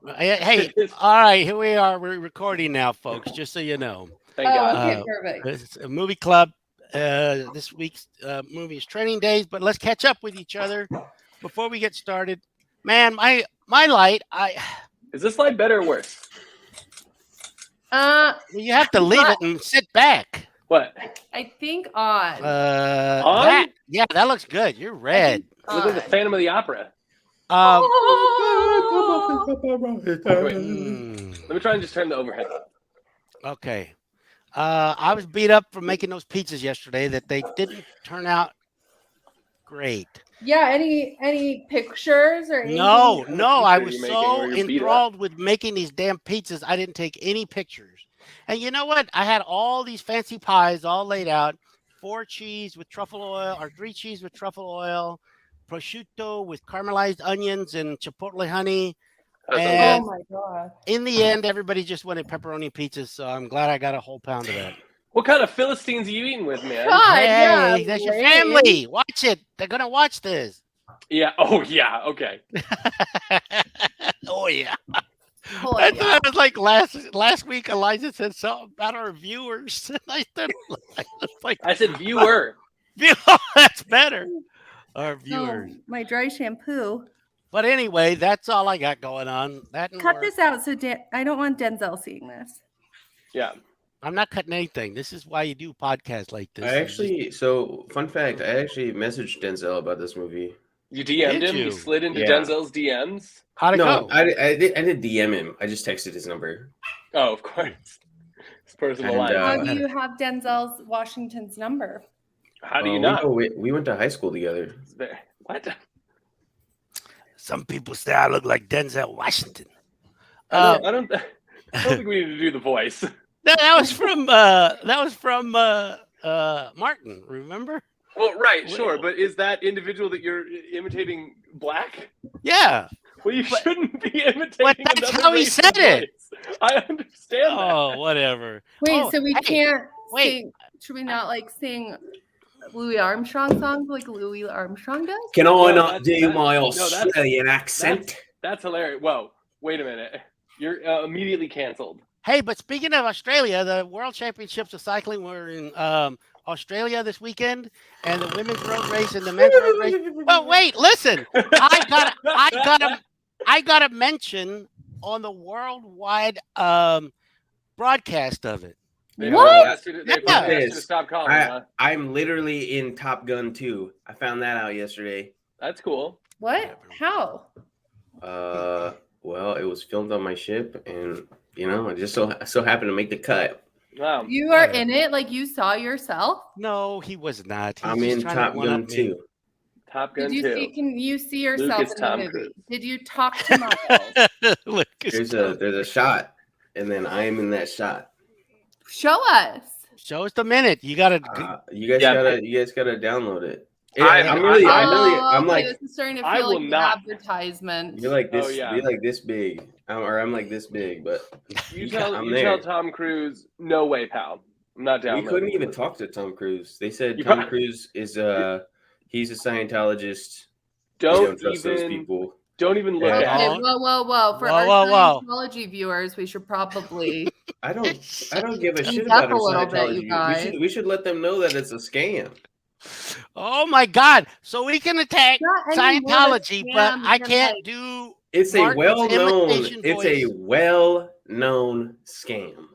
what? Hey, all right, here we are. We're recording now, folks. Just so you know, Thank God. okay, Perfect. it's a movie club. This week's movie is Training Days, but let's catch up with each other before we get started. Man, my light. Is this light better or worse? You have to leave it and sit back. What? I think on. On? That looks good. You're red. Look like the Phantom of the Opera. Oh. Let me try and just turn the overhead up. Okay. I was beat up for making those pizzas yesterday that they didn't turn out great. Yeah, any pictures or anything? No, I was so enthralled with making these damn pizzas, I didn't take any pictures. And you know what? I had all these fancy pies all laid out. 4 cheese with truffle oil, or 3 cheese with truffle oil, prosciutto with caramelized onions and chipotle honey. And oh my God. in the end, everybody just wanted pepperoni pizzas, so I'm glad I got a whole pound of that. What kind of Philistines are you eating with, man? God, hey, that's your family. Watch it. They're going to watch this. Yeah. Oh, yeah. Okay. Oh, yeah. Oh, I yeah. was like last week, Elijah said something about our viewers. I said viewer. That's better. Our viewers. Oh, my dry shampoo. But anyway, that's all I got going on. Cut this out so I don't want Denzel seeing this. Yeah. I'm not cutting anything. This is why you do podcasts like this. Fun fact, I actually messaged Denzel about this movie. You DM'd him? You slid into Denzel's DMs? How'd it go? I did DM him. I just texted his number. Oh, of course. His personal life. How do you have Denzel's Washington's number? How do you not? We went to high school together. What? Some people say I look like Denzel Washington. I don't think we need to do the voice. That was from Martin, remember? Well, right, sure, but is that individual that you're imitating black? Yeah. Well, you shouldn't be imitating. But that's how he said it. I understand that. Oh, whatever. Wait, so we can't sing? Should we not sing Louis Armstrong songs like Louis Armstrong does? Can I not do my Australian accent? That's hilarious. Whoa, wait a minute. You're immediately canceled. Hey, but speaking of Australia, the World Championships of Cycling were in Australia this weekend, and the women's road race and the men's road race. Well, wait, listen. I got a mention on the worldwide broadcast of it. What? Stop calling. I'm literally in Top Gun 2. I found that out yesterday. That's cool. What? How? Well, it was filmed on my ship, and I just so happened to make the cut. Wow. You are in it? Like you saw yourself? No, he was not. I'm in Top Gun 2. Top Gun 2. Can you see yourself in the movie? Cruise. Did you talk to Miles? There's a shot, and then I am in that shot. Show us. Show us the minute. You gotta. You guys gotta download it. I'm like, this is starting to feel like an advertisement. You're like this. You're like this big, I'm like this big, but you tell Tom Cruise, no way, pal. I'm not down. We couldn't even talk to Tom Cruise. They said Tom Cruise is he's a Scientologist. Don't trust those people. Don't even look at it. Whoa. For our Scientology viewers, we should probably. I don't give a shit about our Scientology. We should let them know that it's a scam. Oh my God! So we can attack Scientology, but I can't do. It's a well-known. It's a well-known scam.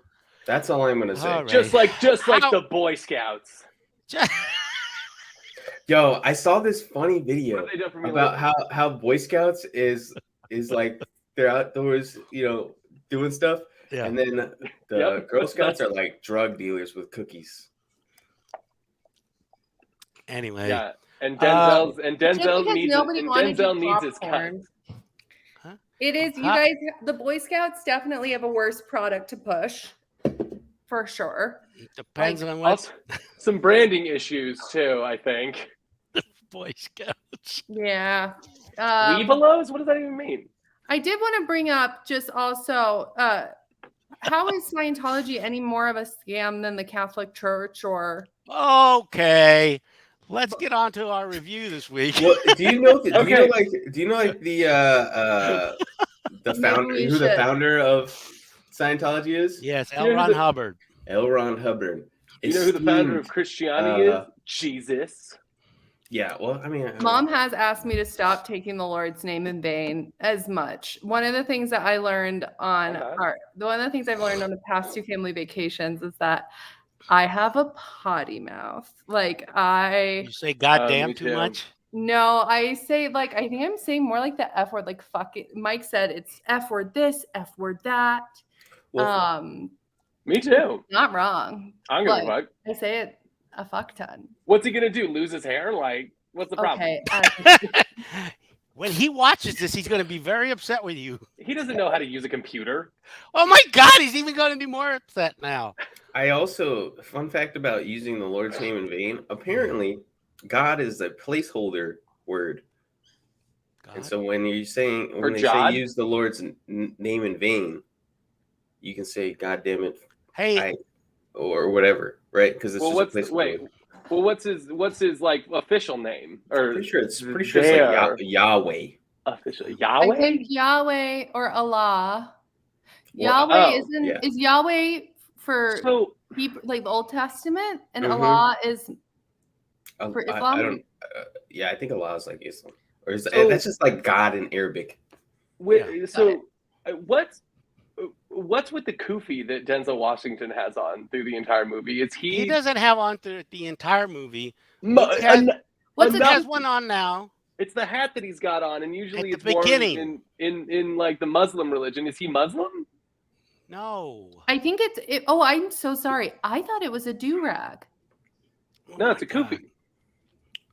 That's all I'm gonna say. Right. Just like the Boy Scouts. Yo, I saw this funny video about how Boy Scouts is like they're outdoors, doing stuff, and then the Girl Scouts are like drug dealers with cookies. Anyway, yeah, and Denzel needs his cut. Huh? It is you guys. The Boy Scouts definitely have a worse product to push, for sure. Depends on what. Some branding issues too, I think. Boy Scouts. Yeah. Weevelos? What does that even mean? I did want to bring up just also, how is Scientology any more of a scam than the Catholic Church or? Okay. Let's get on to our review this week. Well, do you know the founder, who the founder of Scientology is? Yes, L. Ron Hubbard. L. Ron Hubbard. You know who the founder of Christianity is? Jesus. Yeah, well, I mean, Mom has asked me to stop taking the Lord's name in vain as much. One of the things that I learned on one of the things I've learned on the past 2 family vacations is that I have a potty mouth. Like You say goddamn too much? No, I say like I think I'm saying more like the F word, like fuck it. Mike said it's F word this, F word that. Well, me too. Not wrong. I'm gonna fuck. I say it a fuck ton. What's he gonna do? Lose his hair? Like, what's the problem? When he watches this, he's gonna be very upset with you. He doesn't know how to use a computer. Oh my God, he's even gonna be more upset now. I also, fun fact about using the Lord's name in vain, apparently God is a placeholder word. God? And so when you're saying, when they say use the Lord's name in vain, you can say, God damn it. Hey. Or whatever, right? Because it's just a placeholder. Well, what's his like official name? Or pretty sure it's like Yahweh. Official Yahweh? I think Yahweh or Allah. Yahweh is Yahweh for Hebrew, like the Old Testament, and Allah is for Islam. I don't. I think Allah is like Islam, or that's just like God in Arabic. What's with the kufi that Denzel Washington has on through the entire movie? He doesn't have on through the entire movie. He has one on now. It's the hat that he's got on, and usually at the beginning in like the Muslim religion. Is he Muslim? No. I think it's. Oh, I'm so sorry. I thought it was a do-rag. No, it's a kufi.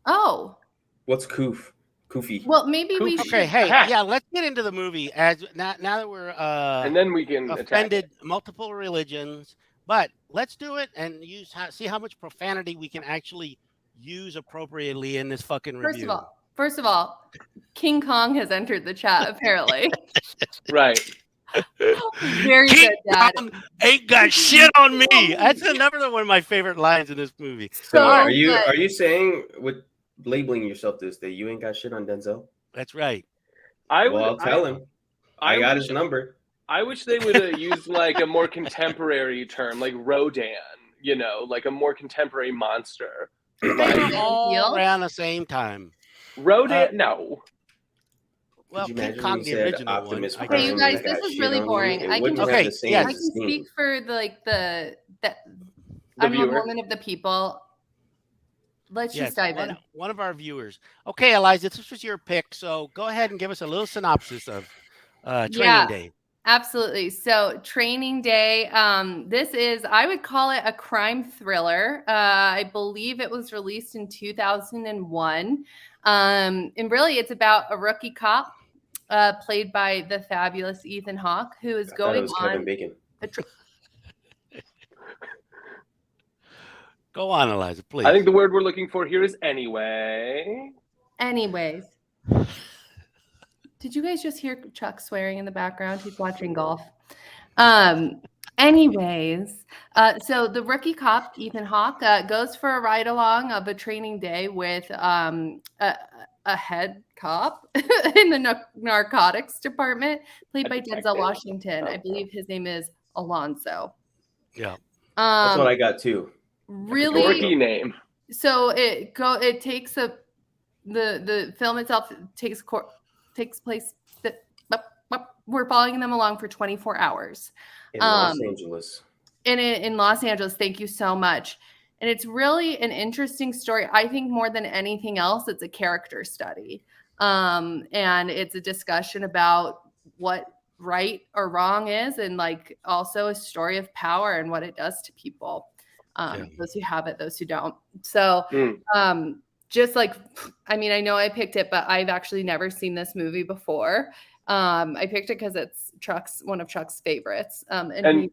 Oh. What's Kufi? Well, maybe we should. Okay, hey, let's get into the movie as now that we're and then we can offended multiple religions, but let's do it and see how much profanity we can actually use appropriately in this fucking review. First of all, King Kong has entered the chat apparently. Right. Very King good, Dad. Kong ain't got shit on me. That's another one of my favorite lines in this movie. So are you saying with labeling yourself this that you ain't got shit on Denzel? That's right. I'll tell him. I got his number. I wish they would have used like a more contemporary term, like Rodan. You know, like a more contemporary monster. All around the same time. Rodan, no. Well, King Kong, the original one. Okay, you guys, this is really boring. I can speak for I'm a woman of the people. Let's just dive in. One of our viewers. Okay, Eliza, this was your pick, so go ahead and give us a little synopsis of Training Day. Absolutely. So Training Day, this is, I would call it a crime thriller. I believe it was released in 2001. And really it's about a rookie cop played by the fabulous Ethan Hawke, who is going on Kevin Bacon. Go on, Eliza, please. I think the word we're looking for here is anyway. Anyways. Did you guys just hear Chuck swearing in the background? He's watching golf. Anyways, so the rookie cop, Ethan Hawke, goes for a ride along of a training day with a head cop in the narcotics department, played by Denzel Washington. I believe his name is Alonzo. Yeah. That's what I got too. Really? Rookie name. So it takes the film itself takes place. We're following them along for 24 hours. In Los Angeles. In Los Angeles. Thank you so much. And it's really an interesting story. I think more than anything else, it's a character study. And it's a discussion about what right or wrong is, and like also a story of power and what it does to people. Those who have it, those who don't. So just like, I mean, I know I picked it, but I've actually never seen this movie before. I picked it because it's one of Chuck's favorites. And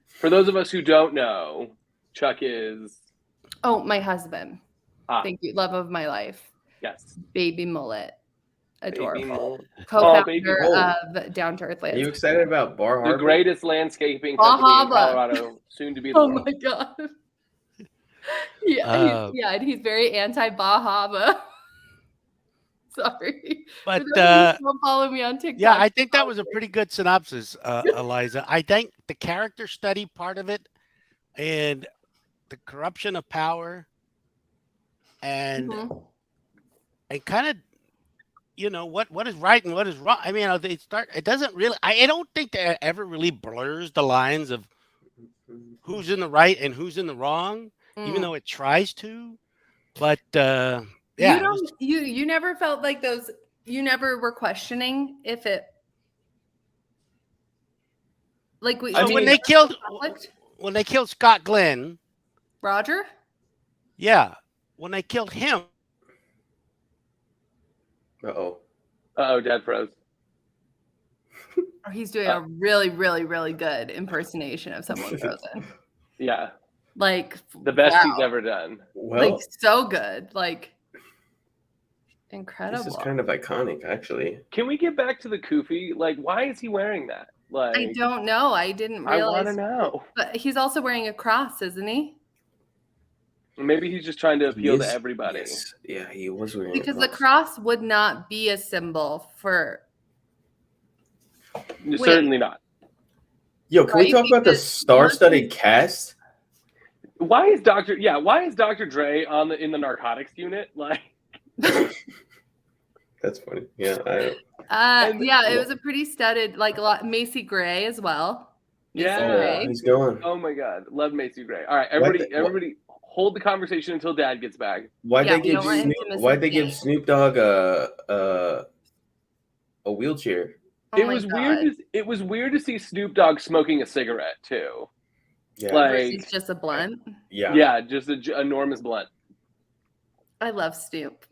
for those of us who don't know, Chuck is... Oh, my husband. Thank you. Love of my life. Yes. Baby mullet. Adorable. Co-founder of Down to Earth Landscaping. Are you excited about Bar Harbor? The greatest landscaping company in Colorado, soon to be the world. Oh my God. Yeah, he's very anti-Bahama. Sorry. But don't follow me on TikTok. Yeah, I think that was a pretty good synopsis, Eliza. I think the character study part of it and the corruption of power and kind of, what is right and what is wrong. I mean, it doesn't really, I don't think that ever really blurs the lines of who's in the right and who's in the wrong, even though it tries to. But yeah, you never felt like those. You never were questioning if it. Like when they killed Scott Glenn, Roger. Yeah, when they killed him. Dad froze. He's doing a really, really, really good impersonation of someone frozen. Yeah. Like the best he's ever done. Well, like so good. Like incredible. This is kind of iconic, actually. Can we get back to the kufi? Like, why is he wearing that? Like, I don't know. I didn't realize. I want to know. But he's also wearing a cross, isn't he? Maybe he's just trying to appeal to everybody. Yes. Yeah, he was wearing because the cross would not be a symbol for. Certainly not. Yo, can we talk about the star-studded cast? Why is Dr. Dre in the narcotics unit? Like, that's funny. Yeah, it was a pretty studded, like a lot. Macy Gray as well. Yeah, he's going. Oh my God, love Macy Gray. All right, everybody, hold the conversation until Dad gets back. Why'd they give Snoop Dogg a wheelchair? It was weird. It was weird to see Snoop Dogg smoking a cigarette too. Yeah, like it's just a blunt. Yeah, just an enormous blunt. I love Snoop.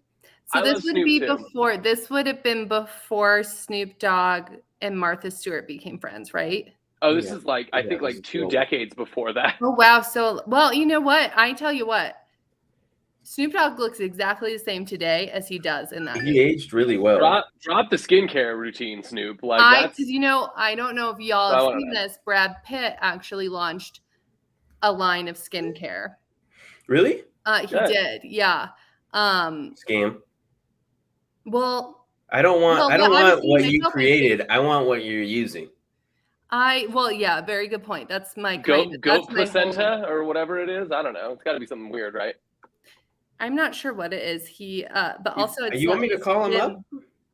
So this would be before. This would have been before Snoop Dogg and Martha Stewart became friends, right? Oh, this is like I think like 2 decades before that. Oh wow! So well, you know what? I tell you what. Snoop Dogg looks exactly the same today as he does in that. He aged really well. Drop the skincare routine, Snoop. Like because I don't know if y'all have seen this. Brad Pitt actually launched a line of skincare. Really? He did. Yeah. Scam. Well, I don't want what you created. I want what you're using. Very good point. That's my goat placenta or whatever it is. I don't know. It's got to be something weird, right? I'm not sure what it is. But also, it's you want me to call him up?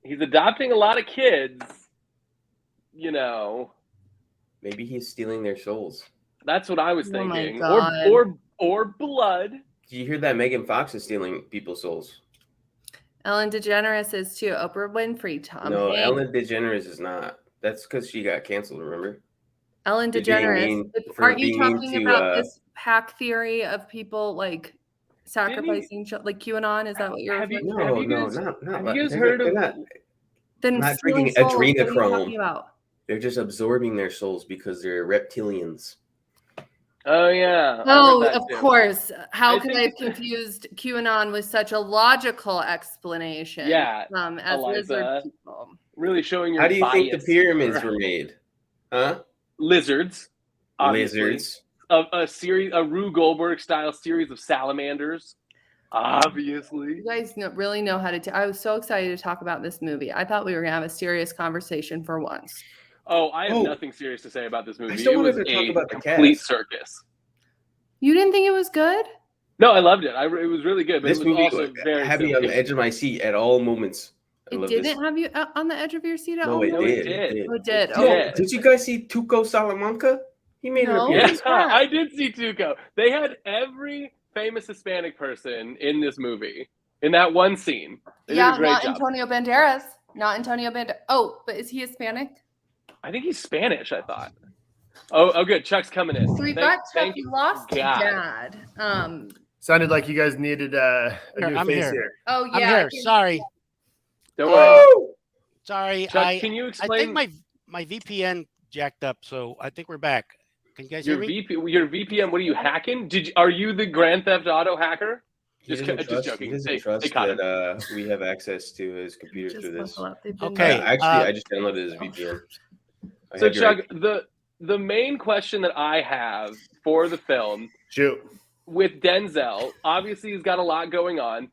He's adopting a lot of kids. Maybe he's stealing their souls. That's what I was thinking. Or blood. Did you hear that Megan Fox is stealing people's souls? Ellen DeGeneres is too. Oprah Winfrey, Tom Hanks. Ellen DeGeneres is not. That's because she got canceled, remember? Ellen DeGeneres. Aren't you talking about this pack theory of people like sacrificing like QAnon? Is that what you're referring to? Have you guys heard of not drinking adrenochrome. They're just absorbing their souls because they're reptilians. Oh yeah. Oh, of course. How could I have confused QAnon with such a logical explanation? Yeah. As lizard people. Really showing your How do you think the pyramids were made? Huh? Lizards. Obviously. Lizards. A Rube Goldberg style series of salamanders. Obviously. You guys really know how to. I was so excited to talk about this movie. I thought we were gonna have a serious conversation for once. Oh, I have nothing serious to say about this movie. I still wanted to talk about the complete circus. You didn't think it was good? No, I loved it. It was really good. But this it was movie also very had me on the edge of my seat at all moments. It didn't have you on the edge of your seat at all? No, it did. Oh, it did. Oh, did you guys see Tuco Salamanca? He made an appearance. Yeah, I did see Tuco. They had every famous Hispanic person in this movie in that one scene. They did a great job. Antonio Banderas. Not Antonio Banderas. Oh, but is he Hispanic? I think he's Spanish, I thought. Oh, good. Chuck's coming in. So we got Chuck. We lost Dad. Sounded like you guys needed a new face here. Oh, yeah. I'm here. Sorry. Don't worry. Sorry. Chuck, can you explain? I think my VPN jacked up, so I think we're back. Can you guys hear me? Your VPN, what are you hacking? Are you the Grand Theft Auto hacker? Just joking. He doesn't trust that we have access to his computer through this. Okay. Actually, I just downloaded his VPN. So, Chuck, the main question that I have for the film, shoot, with Denzel, obviously he's got a lot going on.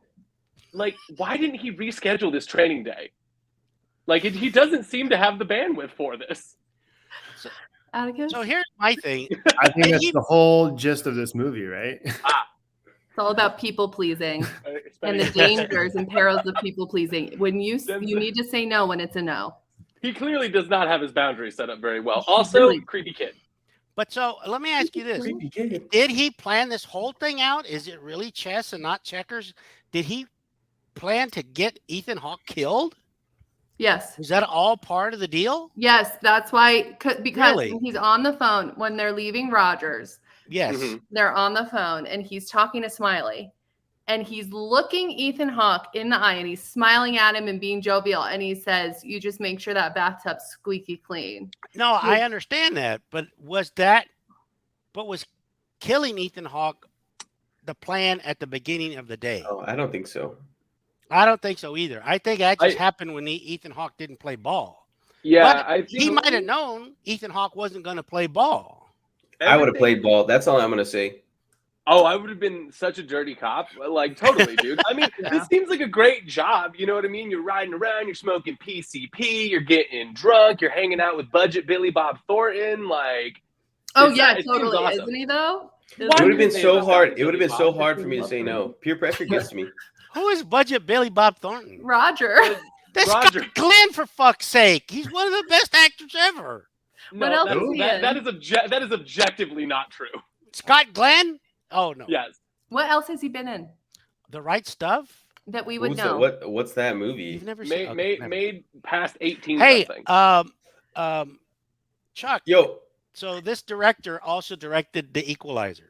like, why didn't he reschedule this training day? Like, he doesn't seem to have the bandwidth for this. Atticus? So here's my thing. I think that's the whole gist of this movie, right? It's all about people pleasing and the dangers and perils of people pleasing. When you need to say no when it's a no. He clearly does not have his boundaries set up very well. Also, creepy kid. But so let me ask you this. Did he plan this whole thing out? Is it really chess and not checkers? Did he plan to get Ethan Hawke killed? Yes. Is that all part of the deal? Yes, that's why, because Really? he's on the phone when they're leaving Rogers. Yes. They're on the phone and he's talking to Smiley and he's looking Ethan Hawke in the eye and he's smiling at him and being jovial. And he says, you just make sure that bathtub's squeaky clean. No, I understand that. But was killing Ethan Hawke the plan at the beginning of the day? Oh, I don't think so. I don't think so either. I think that just happened when Ethan Hawke didn't play ball. Yeah, but he might have known Ethan Hawke wasn't going to play ball. I would have played ball. That's all I'm going to say. Oh, I would have been such a dirty cop. Like, totally, dude. I mean, this seems like a great job. You know what I mean? You're riding around, you're smoking PCP, you're getting drunk, you're hanging out with budget Billy Bob Thornton. Like, totally. Awesome. Isn't he though? It would have been so hard. It would have been so hard for me to say no. Peer pressure gets to me. Who is budget Billy Bob Thornton? Roger. That's Scott Glenn, for fuck's sake. He's one of the best actors ever. No, what else that is objectively not true. Scott Glenn? Oh no. Yes. What else has he been in? The Right Stuff? That we would Who's know. What's that movie? You've never seen made past 18 Hey, something. Chuck. Yo. So this director also directed The Equalizer.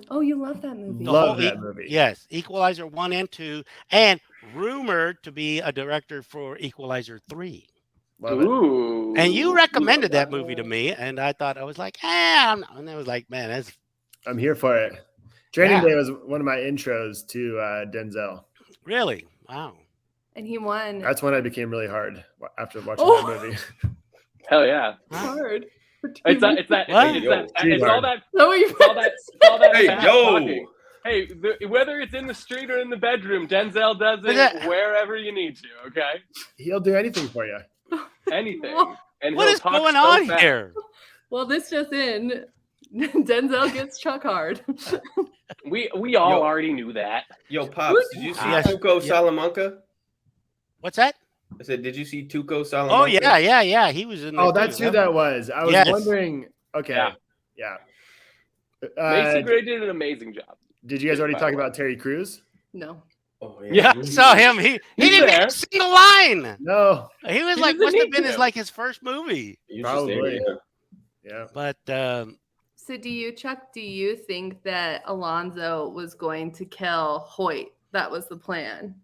Oh, you love that movie. Love that movie. Yes, Equalizer 1 and 2, and rumored to be a director for Equalizer 3. Ooh. And you recommended that movie to me, and I thought, I was like, and I was like, man, I'm here for it. Training Day was one of my intros to Denzel. Really? Wow. And he won. That's when I became really hard after watching that movie. Hell yeah. Hard. It's all that. Hey, yo. Talking. Hey, whether it's in the street or in the bedroom, Denzel does it wherever you need to. Okay. He'll do anything for you. Anything. And what is going on here? Well, this just in. Denzel gets Chuck hard. We all already knew that. Yo, Pops, did you see Tuco Salamanca? What's that? I said, did you see Tuco Salamanca? Oh, yeah. He was in there. Oh, that's who that was. I was wondering. Okay. Yeah. Mason Gray did an amazing job. Did you guys already talk about Terry Crews? No. Oh, yeah, saw him. He didn't even sing a line. No. He was like, must have been his first movie. Probably. Yeah. But so do you think that Alonzo was going to kill Hoyt? That was the plan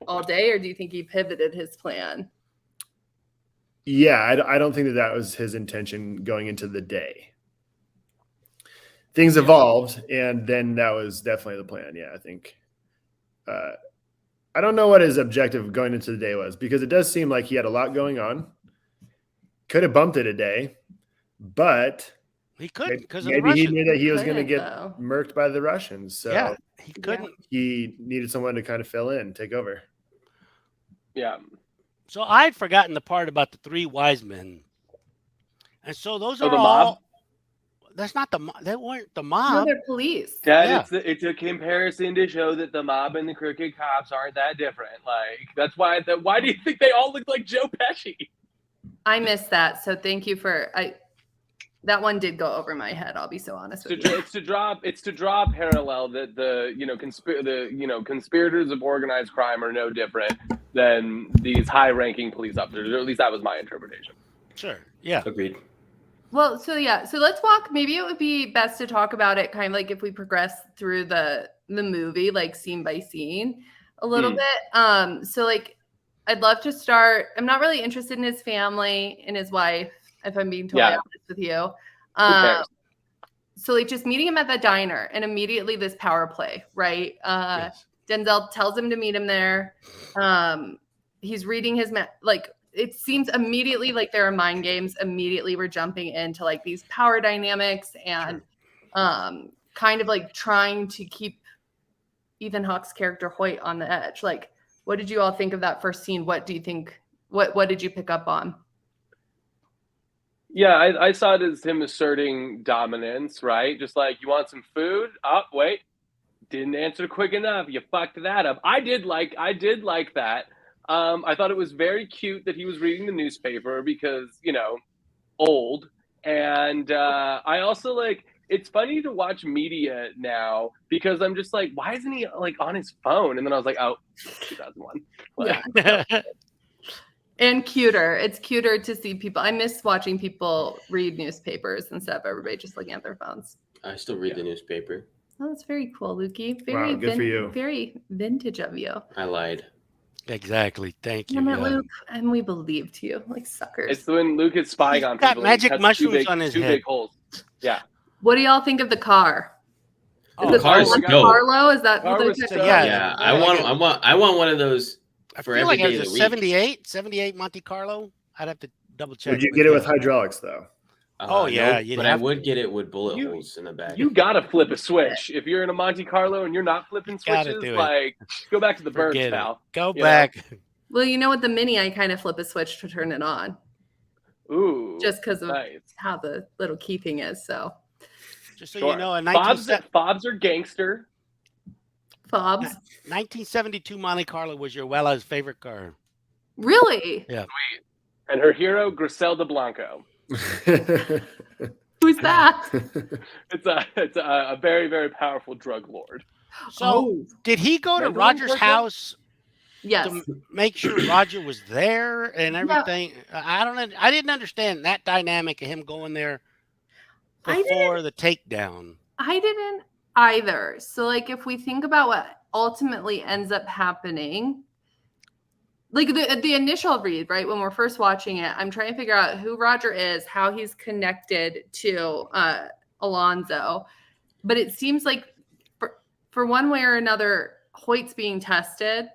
all day, or do you think he pivoted his plan? Yeah, I don't think that was his intention going into the day. Things evolved, and then that was definitely the plan. Yeah, I think. I don't know what his objective going into the day was, because it does seem like he had a lot going on. Could have bumped it a day, but he couldn't because maybe he knew that he was going to get murked by the Russians. So yeah, he couldn't. He needed someone to kind of fill in, take over. Yeah. So I'd forgotten the part about the three wise men, and so those are the all. Mob? That's not the mob. They weren't the mob. No, they're police. It's a comparison to show that the mob and the crooked cops aren't that different. Like, that's why. Why do you think they all look like Joe Pesci? I missed that, so thank you for that one did go over my head. I'll be so honest with you. It's to draw a parallel that the conspirators of organized crime are no different than these high-ranking police officers. Or at least that was my interpretation. Sure. Yeah. Agreed. Well, so let's walk. Maybe it would be best to talk about it kind of like if we progress through the movie, like scene by scene a little bit. So like, I'd love to start. I'm not really interested in his family and his wife, if I'm being totally honest with you. So like just meeting him at the diner and immediately this power play, right? Yes. Denzel tells him to meet him there. He's reading his it seems immediately like there are mind games. Immediately we're jumping into like these power dynamics and kind of like trying to keep Ethan Hawke's character Hoyt on the edge. Like, what did you all think of that first scene? What do you think? What did you pick up on? Yeah, I saw it as him asserting dominance, right? Just like, you want some food? Oh, wait, didn't answer quick enough. You fucked that up. I did like that. I thought it was very cute that he was reading the newspaper because, old. And I also like, it's funny to watch media now because I'm just like, why isn't he like on his phone? And then I was like, oh, 2001. Like, yeah. And cuter. It's cuter to see people. I miss watching people read newspapers instead of everybody just looking at their phones. I still read the newspaper. Oh, that's very cool, Lukey. Very good for you. Very vintage of you. I lied. Exactly. Thank you. Damn it, Luke. And we believed you like suckers. It's when Luke is spying on people. Got magic mushrooms on his head. 2 big holes. Yeah. What do y'all think of the car? The car is dope. Carlo? Is that what yeah. I want one of those. I feel like it was a 78 Monte Carlo. I'd have to double check. Would you get it with hydraulics though? Oh yeah, no, but I would get it with bullet holes in the back. You gotta flip a switch if you're in a Monte Carlo and you're not flipping switches. Like, go back to the birds, pal. Go back. Well, with the Mini, I kind of flip a switch to turn it on. Ooh, just because of how the little key thing is. So, just so you know, fobs are gangster. Fobs. 1972 Monte Carlo was your Wella's favorite car. Really? Yeah. Sweet. And her hero, Griselda Blanco. Who's that? It's a very, very powerful drug lord. So did he go to Roger's house? Yes. To make sure Roger was there and everything. Yeah. I didn't understand that dynamic of him going there before the takedown. I didn't either. So like if we think about what ultimately ends up happening, like the initial read, right, when we're first watching it, I'm trying to figure out who Roger is, how he's connected to Alonzo. But it seems like for one way or another, Hoyt's being tested,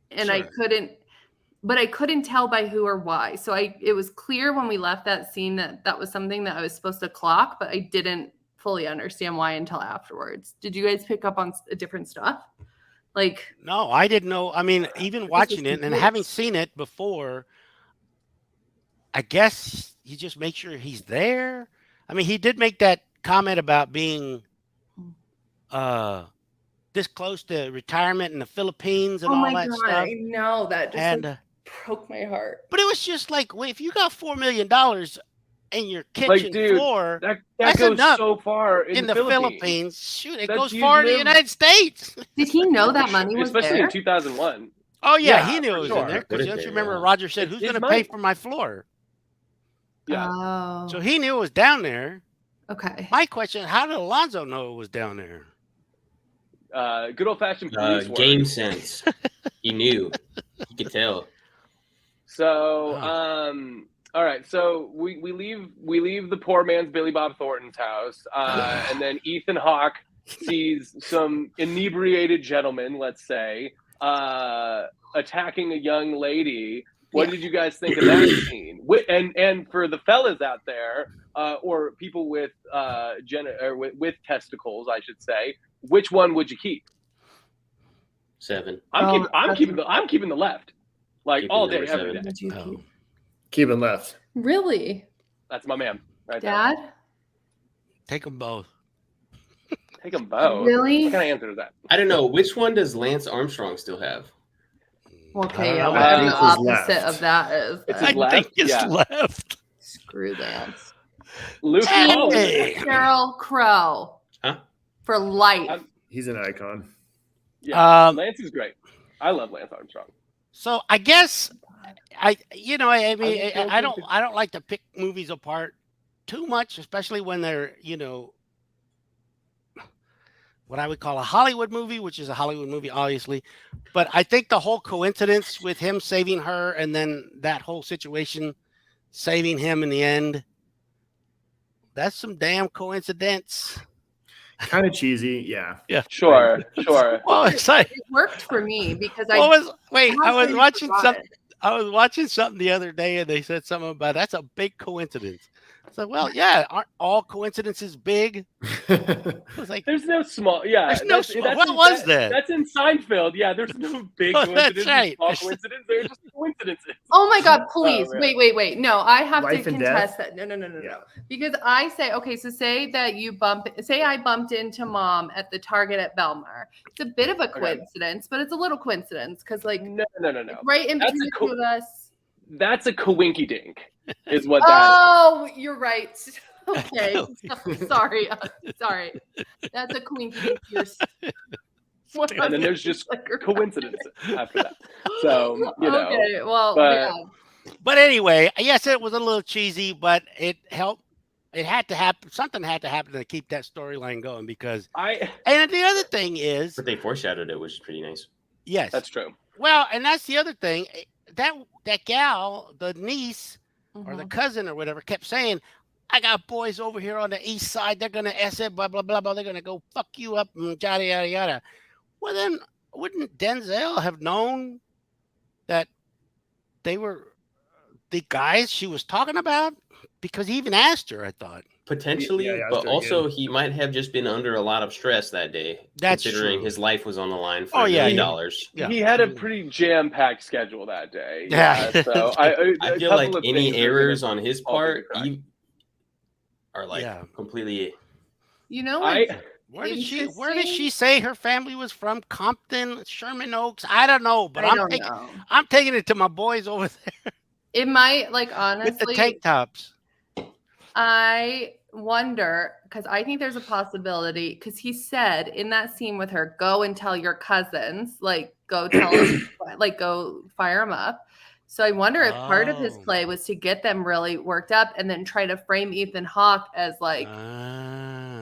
and sure. I couldn't tell by who or why. So it was clear when we left that scene that was something that I was supposed to clock, but I didn't fully understand why until afterwards. Did you guys pick up on different stuff? Like, no, I didn't know. I mean, even watching it and having seen it before, I guess you just make sure he's there. I mean, he did make that comment about being this close to retirement in the Philippines and all that stuff. I know that just broke my heart. But it was just like, well, if you got $4 million in your kitchen floor, that goes so far in the Philippines. Shoot, it goes far in the United States. Did he know that money was especially there? in 2001? Oh yeah, he knew it was in there. Because don't you remember Roger said, "Who's going to pay for my floor?" Yeah. Oh. So he knew it was down there. Okay. My question: how did Alonzo know it was down there? Good old fashioned police work. Game sense. He knew. He could tell. So, all right. So we leave the poor man's Billy Bob Thornton's house, and then Ethan Hawke sees some inebriated gentlemen, let's say, attacking a young lady. What did you guys think of that scene? And for the fellas out there, or people with with testicles, I should say, which one would you keep? 7. I'm keeping the left, like all day, every day. Keeping left. Really? That's my man. Right Dad? there. Take them both. Take them both. Really? What kind of answer is that? I don't know. Which one does Lance Armstrong still have? Okay, whatever the opposite of that is. I think it's left. Screw Lance. Luke Sheryl Crow. Huh? For life. He's an icon. Yeah, Lance is great. I love Lance Armstrong. So I guess I don't like to pick movies apart too much, especially when they're, what I would call a Hollywood movie, which is a Hollywood movie, obviously. But I think the whole coincidence with him saving her and then that whole situation saving him in the end, that's some damn coincidence. Kind of cheesy, yeah. Yeah. Sure. Well, it's like, it worked for me because I was watching something the other day and they said something about that's a big coincidence. So, well, yeah, aren't all coincidences big? It was like, there's no small. Yeah, there's no small. What was that? That's in Seinfeld. Yeah, there's no big coincidence. Right. Small coincidence. They're just coincidences. Oh my God, please. Wait. No, I have Life to and contest death? that. No. Yeah. Because I say, okay, so say that I bumped into mom at the Target at Belmar. It's a bit of a coincidence, but it's a little coincidence because like no. Right in between the two of us. That's a coinky dink, is what that Oh, you're right. Okay. Sorry. That's a coinky dink. And then there's just coincidence after that. So, you know. Okay, well, But anyway, yes, it was a little cheesy, but it helped. It had to happen. Something had to happen to keep that storyline going because and the other thing is, but they foreshadowed it, which is pretty nice. Yes, that's true. Well, and that's the other thing. That gal, the niece or the cousin or whatever, kept saying, "I got boys over here on the east side. They're gonna it, blah blah blah blah. They're gonna go fuck you up and yada yada yada." Well, then wouldn't Denzel have known that they were the guys she was talking about? Because he even asked her, I thought. Potentially, but also he might have just been under a lot of stress that day. That's considering true. His life was on the line for $1 million. Yeah. He had a pretty jam-packed schedule that day. Yeah. So I feel like any errors on his part are like completely. You know what? Where did she say her family was from? Compton, Sherman Oaks? I don't know, but I'm taking it to my boys over there. It might, like, honestly, with the tank tops. I wonder, because I think there's a possibility, because he said in that scene with her, go and tell your cousins, like, go tell them, like, go fire them up. So I wonder if part of his play was to get them really worked up and then try to frame Ethan Hawke as, like,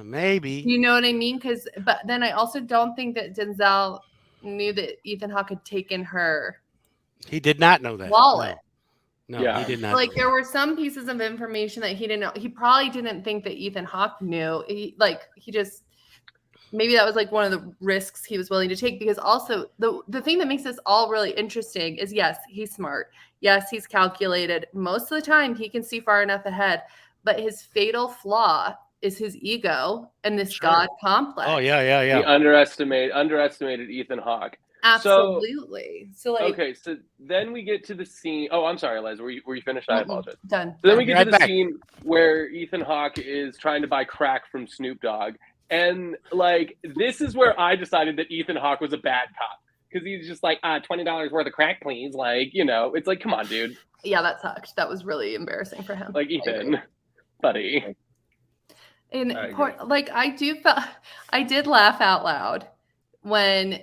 maybe. You know what I mean? But then I also don't think that Denzel knew that Ethan Hawke had taken her. He did not know that. Wallet. No, he did not. Like, there were some pieces of information that he didn't know. He probably didn't think that Ethan Hawke knew. He just, maybe that was like one of the risks he was willing to take, because also the thing that makes this all really interesting is, yes, he's smart. Yes, he's calculated. Most of the time he can see far enough ahead, but his fatal flaw is his ego and this God complex. Oh, yeah. He underestimated Ethan Hawke. Absolutely. So like, okay, so then we get to the scene. Oh, I'm sorry, Liza. Were you finished? I apologize. Done. So then we get to the scene where Ethan Hawke is trying to buy crack from Snoop Dogg, and like this is where I decided that Ethan Hawke was a bad cop, because he's just like, $20 worth of crack, please. Like, you know, it's like, come on, dude. Yeah, that sucked. That was really embarrassing for him. Like, Ethan, buddy. And I did laugh out loud when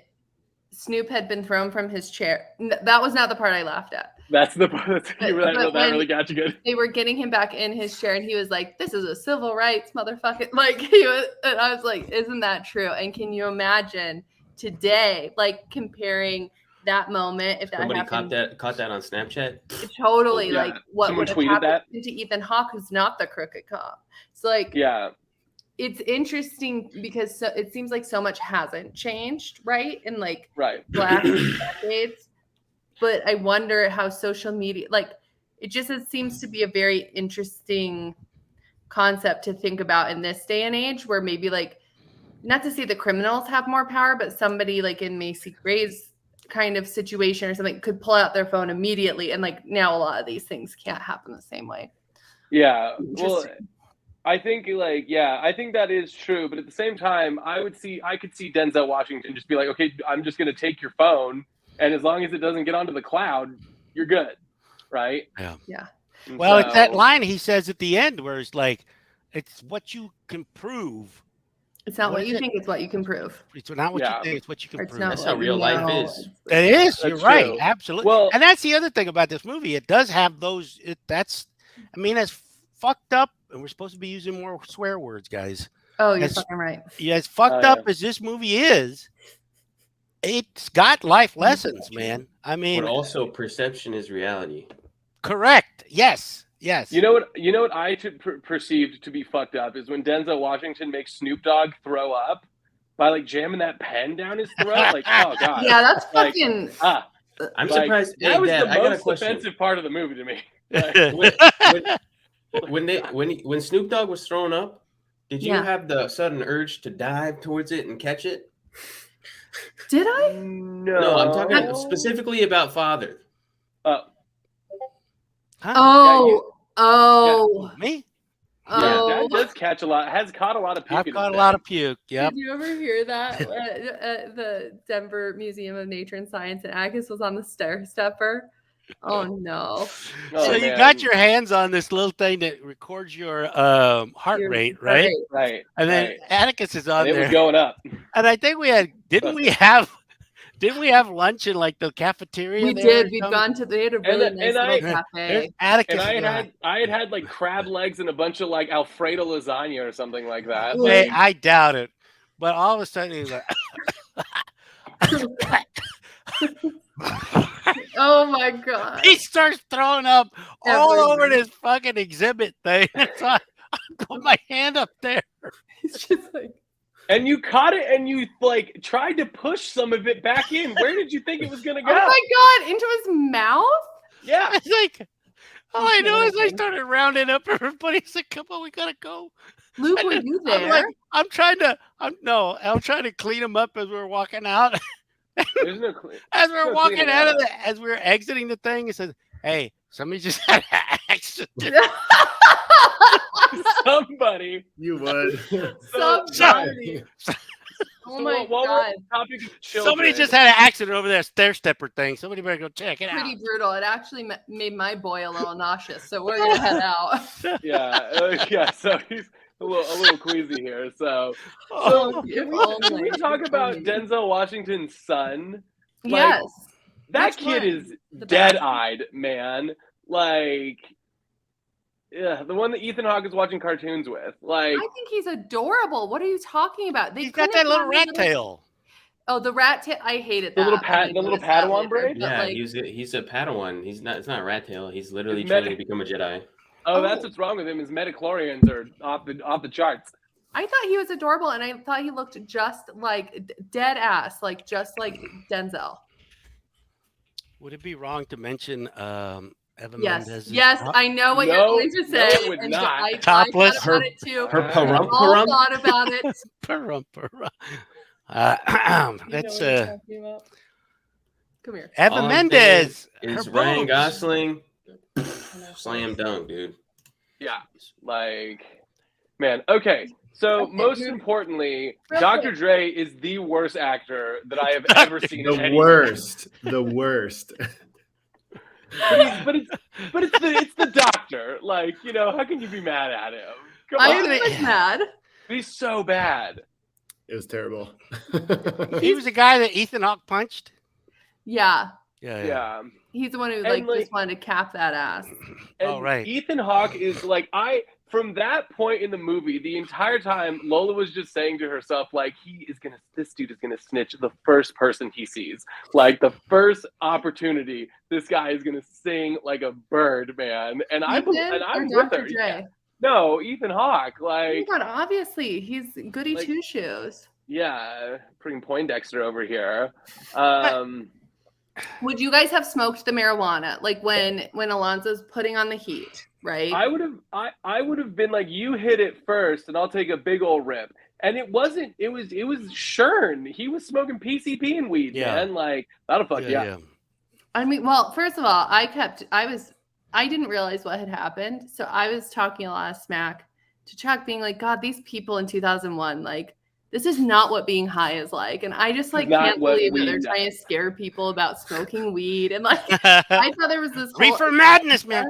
Snoop had been thrown from his chair. That was not the part I laughed at. That's the part that really got you good. They were getting him back in his chair, and he was like, "This is a civil rights motherfucker." Like, and I was like, "Isn't that true?" And can you imagine today, like, comparing that moment if that somebody happened? caught that on Snapchat? Totally, like what someone would have tweeted happened to Ethan Hawke, who's not the crooked cop. So like, it's interesting because it seems like so much hasn't changed, right? In like last decades. But I wonder how social media, like, it seems to be a very interesting concept to think about in this day and age, where maybe, like, not to say the criminals have more power, but somebody like in Macy Gray's kind of situation or something could pull out their phone immediately. And like now a lot of these things can't happen the same way. Yeah. Well, I think I think that is true. But at the same time, I could see Denzel Washington just be like, okay, I'm just going to take your phone. And as long as it doesn't get onto the cloud, you're good. Right. Yeah. And well, it's that line he says at the end where it's like, it's what you can prove. It's not what you think, it's what you can prove. It's not what you think, it's what you can prove. That's how real life is. It is. You're right. Absolutely. Well, and that's the other thing about this movie. It does have those. As fucked up, and we're supposed to be using more swear words, guys. Oh, you're fucking right. Yeah, as fucked up as this movie is, it's got life lessons, man. I mean, but also perception is reality. Correct. Yes. You know what I perceived to be fucked up is when Denzel Washington makes Snoop Dogg throw up by like jamming that pen down his throat. Like, oh god. Yeah, that's fucking. I'm surprised. That was the most offensive part of the movie to me. when Snoop Dogg was thrown up, did you have the sudden urge to dive towards it and catch it? Did I? No, I'm talking specifically about Father. Me? That does catch a lot. Has caught a lot of puke. I've caught a lot of puke. Yep. Did you ever hear that? The Denver Museum of Nature and Science, and Agus was on the stair stepper. Oh no! So you got your hands on this little thing that records your heart rate, right? Right. And then Atticus is on there. It was going up. And I think we had. Didn't we have lunch in like the cafeteria? We did. We'd gone to. They had a really nice little cafe. Atticus. And I had like crab legs and a bunch of like Alfredo lasagna or something like that. Hey, I doubt it. But all of a sudden he's like. Oh my god! He starts throwing up all over this fucking exhibit thing. So I put my hand up there. He's just like. And you caught it, and you like tried to push some of it back in. Where did you think it was gonna go? Oh my god! Into his mouth? Yeah. It's like all I know is I started rounding up everybody. He's like, "Come on, we gotta go." Luke, were you there? I'm trying to clean him up as we're walking out. There's no as we're walking out of as we're exiting the thing, it says, "Hey, somebody just had an accident." Somebody. You would. Somebody. Oh my god! Somebody just had an accident over there, stair stepper thing. Somebody better go check it out. Pretty brutal. It actually made my boy a little nauseous, so we're gonna head out. Yeah. So he's a little queasy here. So can we talk about Denzel Washington's son? Yes. That kid is dead-eyed, man. Like, yeah, the one that Ethan Hawke is watching cartoons with. Like, I think he's adorable. What are you talking about? He's got that little rat tail. Oh, the rat tail! I hated that. The little Padawan braid. Yeah, he's a Padawan. He's not. It's not a rat tail. He's literally trying to become a Jedi. Oh, that's what's wrong with him. His metachlorians are off the charts. I thought he was adorable, and I thought he looked just like dead ass, like just like Denzel. Would it be wrong to mention Evan Mendes? Yes, I know what you're going to say. No, it would not. Topless. I thought about it too. Her parum. I thought about it. Parum. That's Come here. Evan Mendes. Is Ryan Gosling. Slam dunk, dude. Yeah, like, man. Okay, so most importantly, Dr. Dre is the worst actor that I have ever seen. The worst. But it's the doctor. Like, you know, how can you be mad at him? Come on. I was mad. He's so bad. It was terrible. He was the guy that Ethan Hawke punched. Yeah. He's the one who just wanted to cap that ass. And right. Ethan Hawke is like, from that point in the movie, the entire time Lola was just saying to herself, like, this dude is gonna snitch the first person he sees. Like, the first opportunity, this guy is gonna sing like a bird, man. And I'm with her. Yeah. No, Ethan Hawke. Like, oh my God, obviously he's goody two shoes. Yeah, bring Poindexter over here. Would you guys have smoked the marijuana, like when Alonzo's putting on the heat, right? I would have been like, you hit it first, and I'll take a big old rip. And it wasn't. It was Shern. He was smoking PCP and weed, man. Like, that'll fuck you up. I mean, well, first of all, I didn't realize what had happened, so I was talking a lot of smack to Chuck, being like, God, these people in 2001, like, this is not what being high is like. And I just can't believe that they're trying to scare people about smoking weed. And like, I thought there was this reefer madness, man.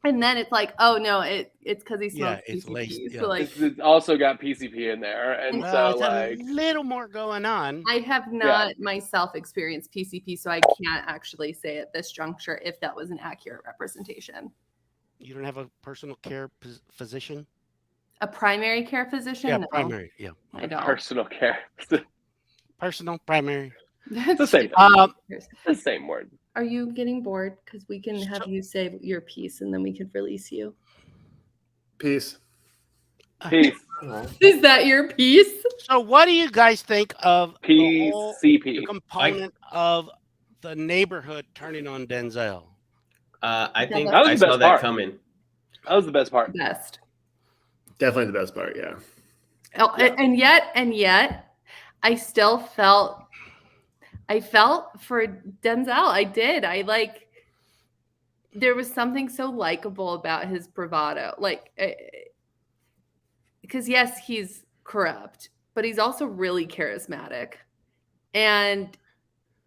And then it's like, oh no, it's because he smokes PCP. It's laced. Yeah. So like, it's also got PCP in there, and so like a little more going on. I have not myself experienced PCP, so I can't actually say at this juncture if that was an accurate representation. You don't have a personal care physician? A primary care physician? Yeah, no. primary. Yeah, I don't. Personal care. Personal primary. It's the same. The same word. Are you getting bored? Because we can have you say your piece, and then we could release you. Peace. Is that your piece? So, what do you guys think of PCP the component of the neighborhood turning on Denzel? I think I saw that coming. That was the best part. Best. Definitely the best part. Yeah. Oh, yeah. And yet, I still felt for Denzel. I did. There was something so likable about his bravado. Because yes, he's corrupt, but he's also really charismatic. And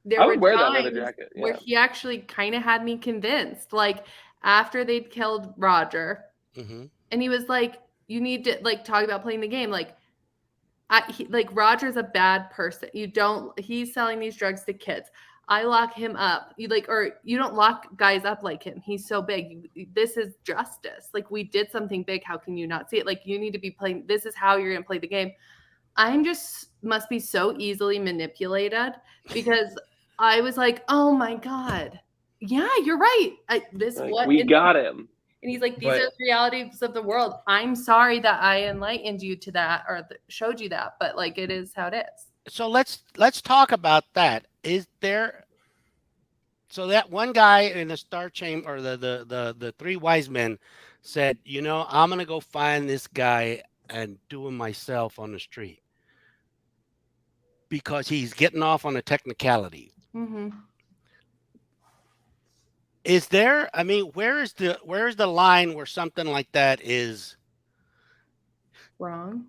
there I would were wear that times leather jacket. Yeah. where he actually kind of had me convinced. Like after they'd killed Roger, and he was like, "You need to talk about playing the game." Roger's a bad person. He's selling these drugs to kids. I lock him up. You don't lock guys up like him. He's so big. This is justice. We did something big. How can you not see it? You need to be playing. This is how you're going to play the game. I'm just must be so easily manipulated because I was like, oh my God. Yeah, you're right. We got him. And he's like, these are the realities of the world. I'm sorry that I enlightened you to that or showed you that, but it is how it is. So let's talk about that. Is there that one guy in the Star Chamber or the three wise men said, I'm gonna go find this guy and do him myself on the street because he's getting off on a technicality. Is there? I mean, where is the line where something like that is wrong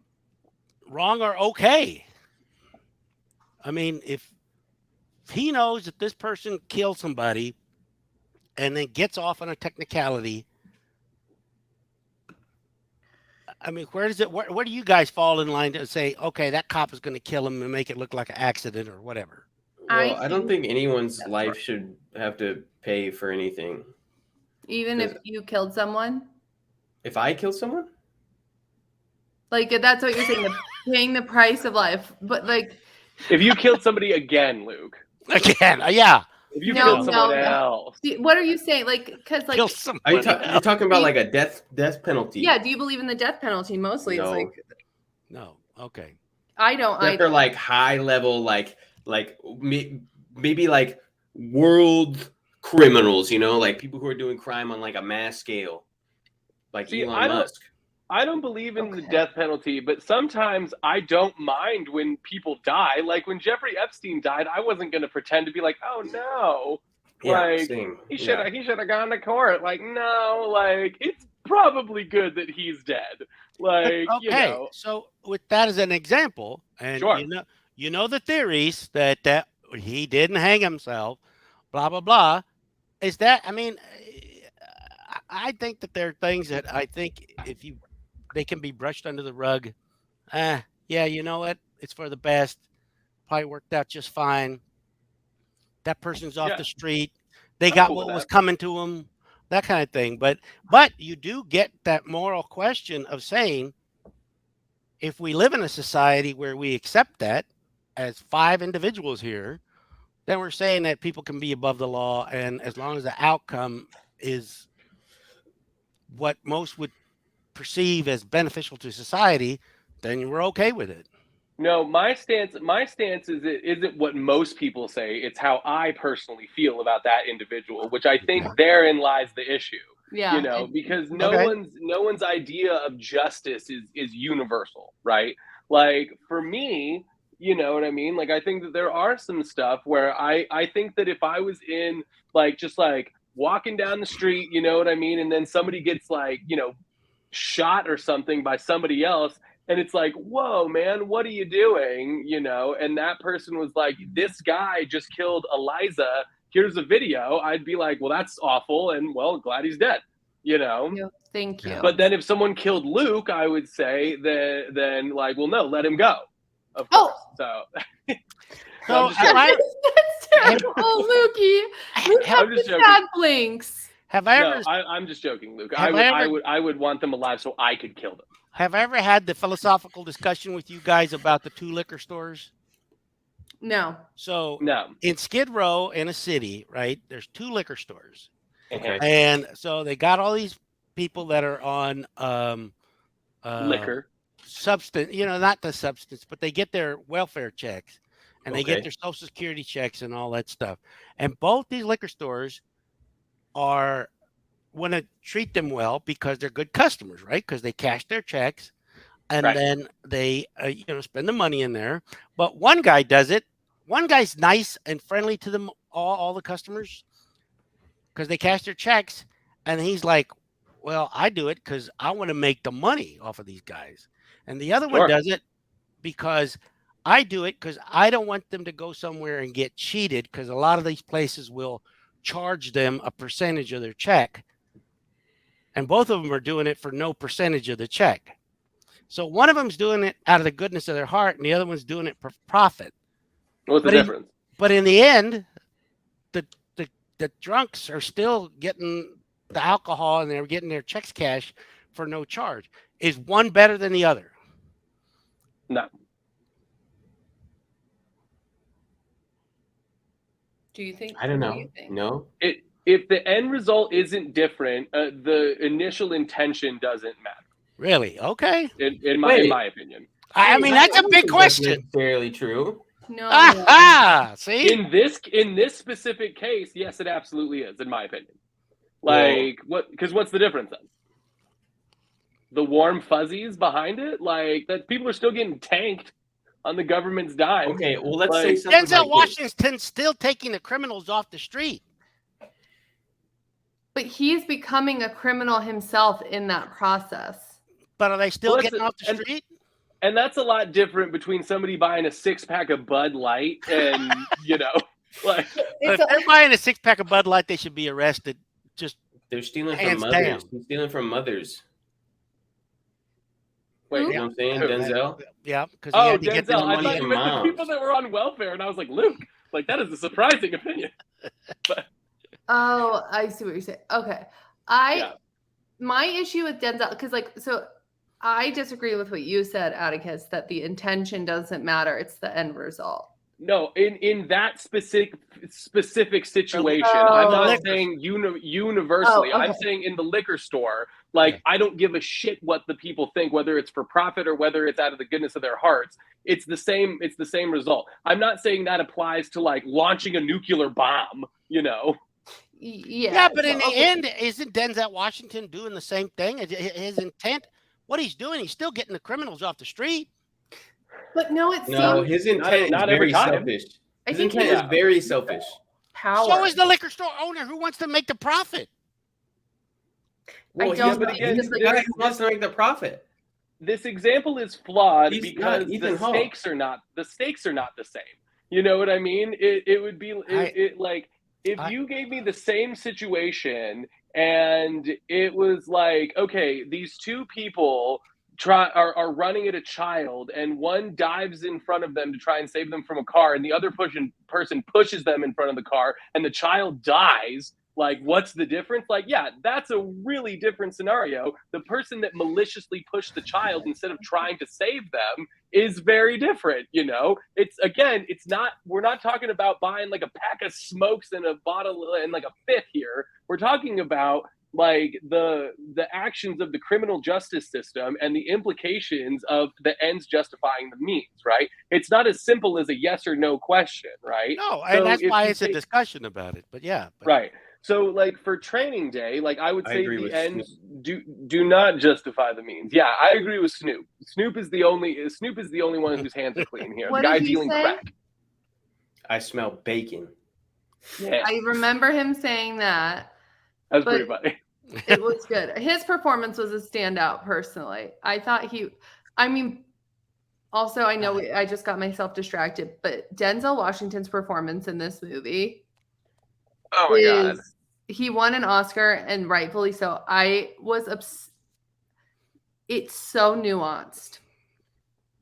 or okay? I mean, if he knows that this person killed somebody and then gets off on a technicality, I mean, where do you guys fall in line to say, okay, that cop is going to kill him and make it look like an accident or whatever? Well, I don't think anyone's life should have to pay for anything. Even if you killed someone? If I killed someone? That's what you're saying, paying the price of life. But if you killed somebody again, Luke. Again, yeah. If you killed someone else. What are you saying? Because you're talking about a death penalty. Yeah, do you believe in the death penalty mostly? No. It's no. Okay. I don't. Except for high level, maybe world criminals, people who are doing crime on a mass scale, Elon Musk. I don't believe in the death penalty, but sometimes I don't mind when people die. When Jeffrey Epstein died, I wasn't going to pretend to be oh no, same. he should have gone to court. No, it's probably good that he's dead. Okay, so with that as an example, and sure. The theories that he didn't hang himself, blah blah blah. Is that? I mean, I think that there are things that I think they can be brushed under the rug. Yeah, you know what? It's for the best. Probably worked out just fine. That person's off the street. They got what was coming to them. That kind of thing. But you do get that moral question of saying, if we live in a society where we accept that as 5 individuals here, then we're saying that people can be above the law, and as long as the outcome is what most would perceive as beneficial to society, then we're okay with it. No, my stance is it isn't what most people say. It's how I personally feel about that individual, which I think therein lies the issue. Yeah. Because no one's idea of justice is universal, right? For me, you know what I mean? I think that there are some stuff where I think that if I was in just walking down the street, you know what I mean? And then somebody gets shot or something by somebody else. And it's whoa, man, what are you doing? And that person was this guy just killed Eliza. Here's a video. I'd be well, that's awful. And glad he's dead, Thank you. But then if someone killed Luke, I would say then well, no, let him go. Of course. So that's terrible. Oh, Lukey. Luke has the sad blinks. I'm just joking, Luke. I would want them alive so I could kill them. Have I ever had the philosophical discussion with you guys about the 2 liquor stores? No. So in Skid Row, in a city, right, there's 2 liquor stores. Okay. And so they got all these people that are on liquor. Substance, not the substance, but they get their welfare checks and they get their Social Security checks and all that stuff. And both these liquor stores are want to treat them well because they're good customers, right? Because they cash their checks and then they, spend the money in there. But one guy does it. One guy's nice and friendly to them, all the customers, because they cash their checks. And he's like, well, I do it because I want to make the money off of these guys. And the other one does it because I do it because I don't want them to go somewhere and get cheated, because a lot of these places will charge them a percentage of their check. And both of them are doing it for no percentage of the check. So one of them's doing it out of the goodness of their heart, and the other one's doing it for profit. What's the difference? But in the end, the drunks are still getting the alcohol and they're getting their checks cashed for no charge. Is one better than the other? No. Do you think? I don't know. No. If the end result isn't different, the initial intention doesn't matter. Really? Okay. In my opinion. I mean, that's a big question. That's necessarily true. No. Aha! See? In this specific case, yes, it absolutely is, in my opinion. Like, what's the difference then? The warm fuzzies behind it? Like, that people are still getting tanked on the government's dime. Okay, well, let's say something Denzel Washington's still taking the criminals off the street. But he's becoming a criminal himself in that process. But are they still getting off the street? And that's a lot different between somebody buying a 6-pack of Bud Light and, like. If they're buying a 6-pack of Bud Light, they should be arrested. They're stealing from mothers. He's stealing from mothers. Wait, you know what I'm saying? Denzel? Yeah. Because Denzel. Get the money I thought you meant the people that were on welfare, and I was like, Luke, like, that is a surprising opinion. Oh, I see what you're saying. Okay. My issue with Denzel, because I disagree with what you said, Atticus, that the intention doesn't matter. It's the end result. No, in that specific situation, I'm not saying universally. Okay. I'm saying in the liquor store, like, I don't give a shit what the people think, whether it's for profit or whether it's out of the goodness of their hearts. It's the same result. I'm not saying that applies to, like, launching a nuclear bomb, Yeah, but in the end, isn't Denzel Washington doing the same thing? His intent, what he's doing, he's still getting the criminals off the street. But his intent is very selfish. His intent is very selfish. So is the liquor store owner who wants to make the profit. Well, he's the guy who wants to make the profit. This example is flawed because the stakes are not the same. You know what I mean? It would be like if you gave me the same situation and it was like, okay, these two people are running at a child, and one dives in front of them to try and save them from a car, and the other person pushes them in front of the car, and the child dies. Like, what's the difference? Like, yeah, that's a really different scenario. The person that maliciously pushed the child instead of trying to save them is very different. We're not talking about buying like a pack of smokes and a bottle and like a fifth here. We're talking about like the actions of the criminal justice system and the implications of the ends justifying the means, right? It's not as simple as a yes or no question, right? No, and that's why it's a discussion about it. But yeah. Right. So, like, for Training Day, like, I would say the ends do not justify the means. Yeah, I agree with Snoop. Snoop is the only one whose hands are clean here. The guy dealing crack. I smell bacon. Yeah. I remember him saying that. That was pretty funny. It was good. His performance was a standout, personally. I thought also, I know I just got myself distracted, but Denzel Washington's performance in this movie. Oh my God. He won an Oscar, and rightfully so. I was it's so nuanced.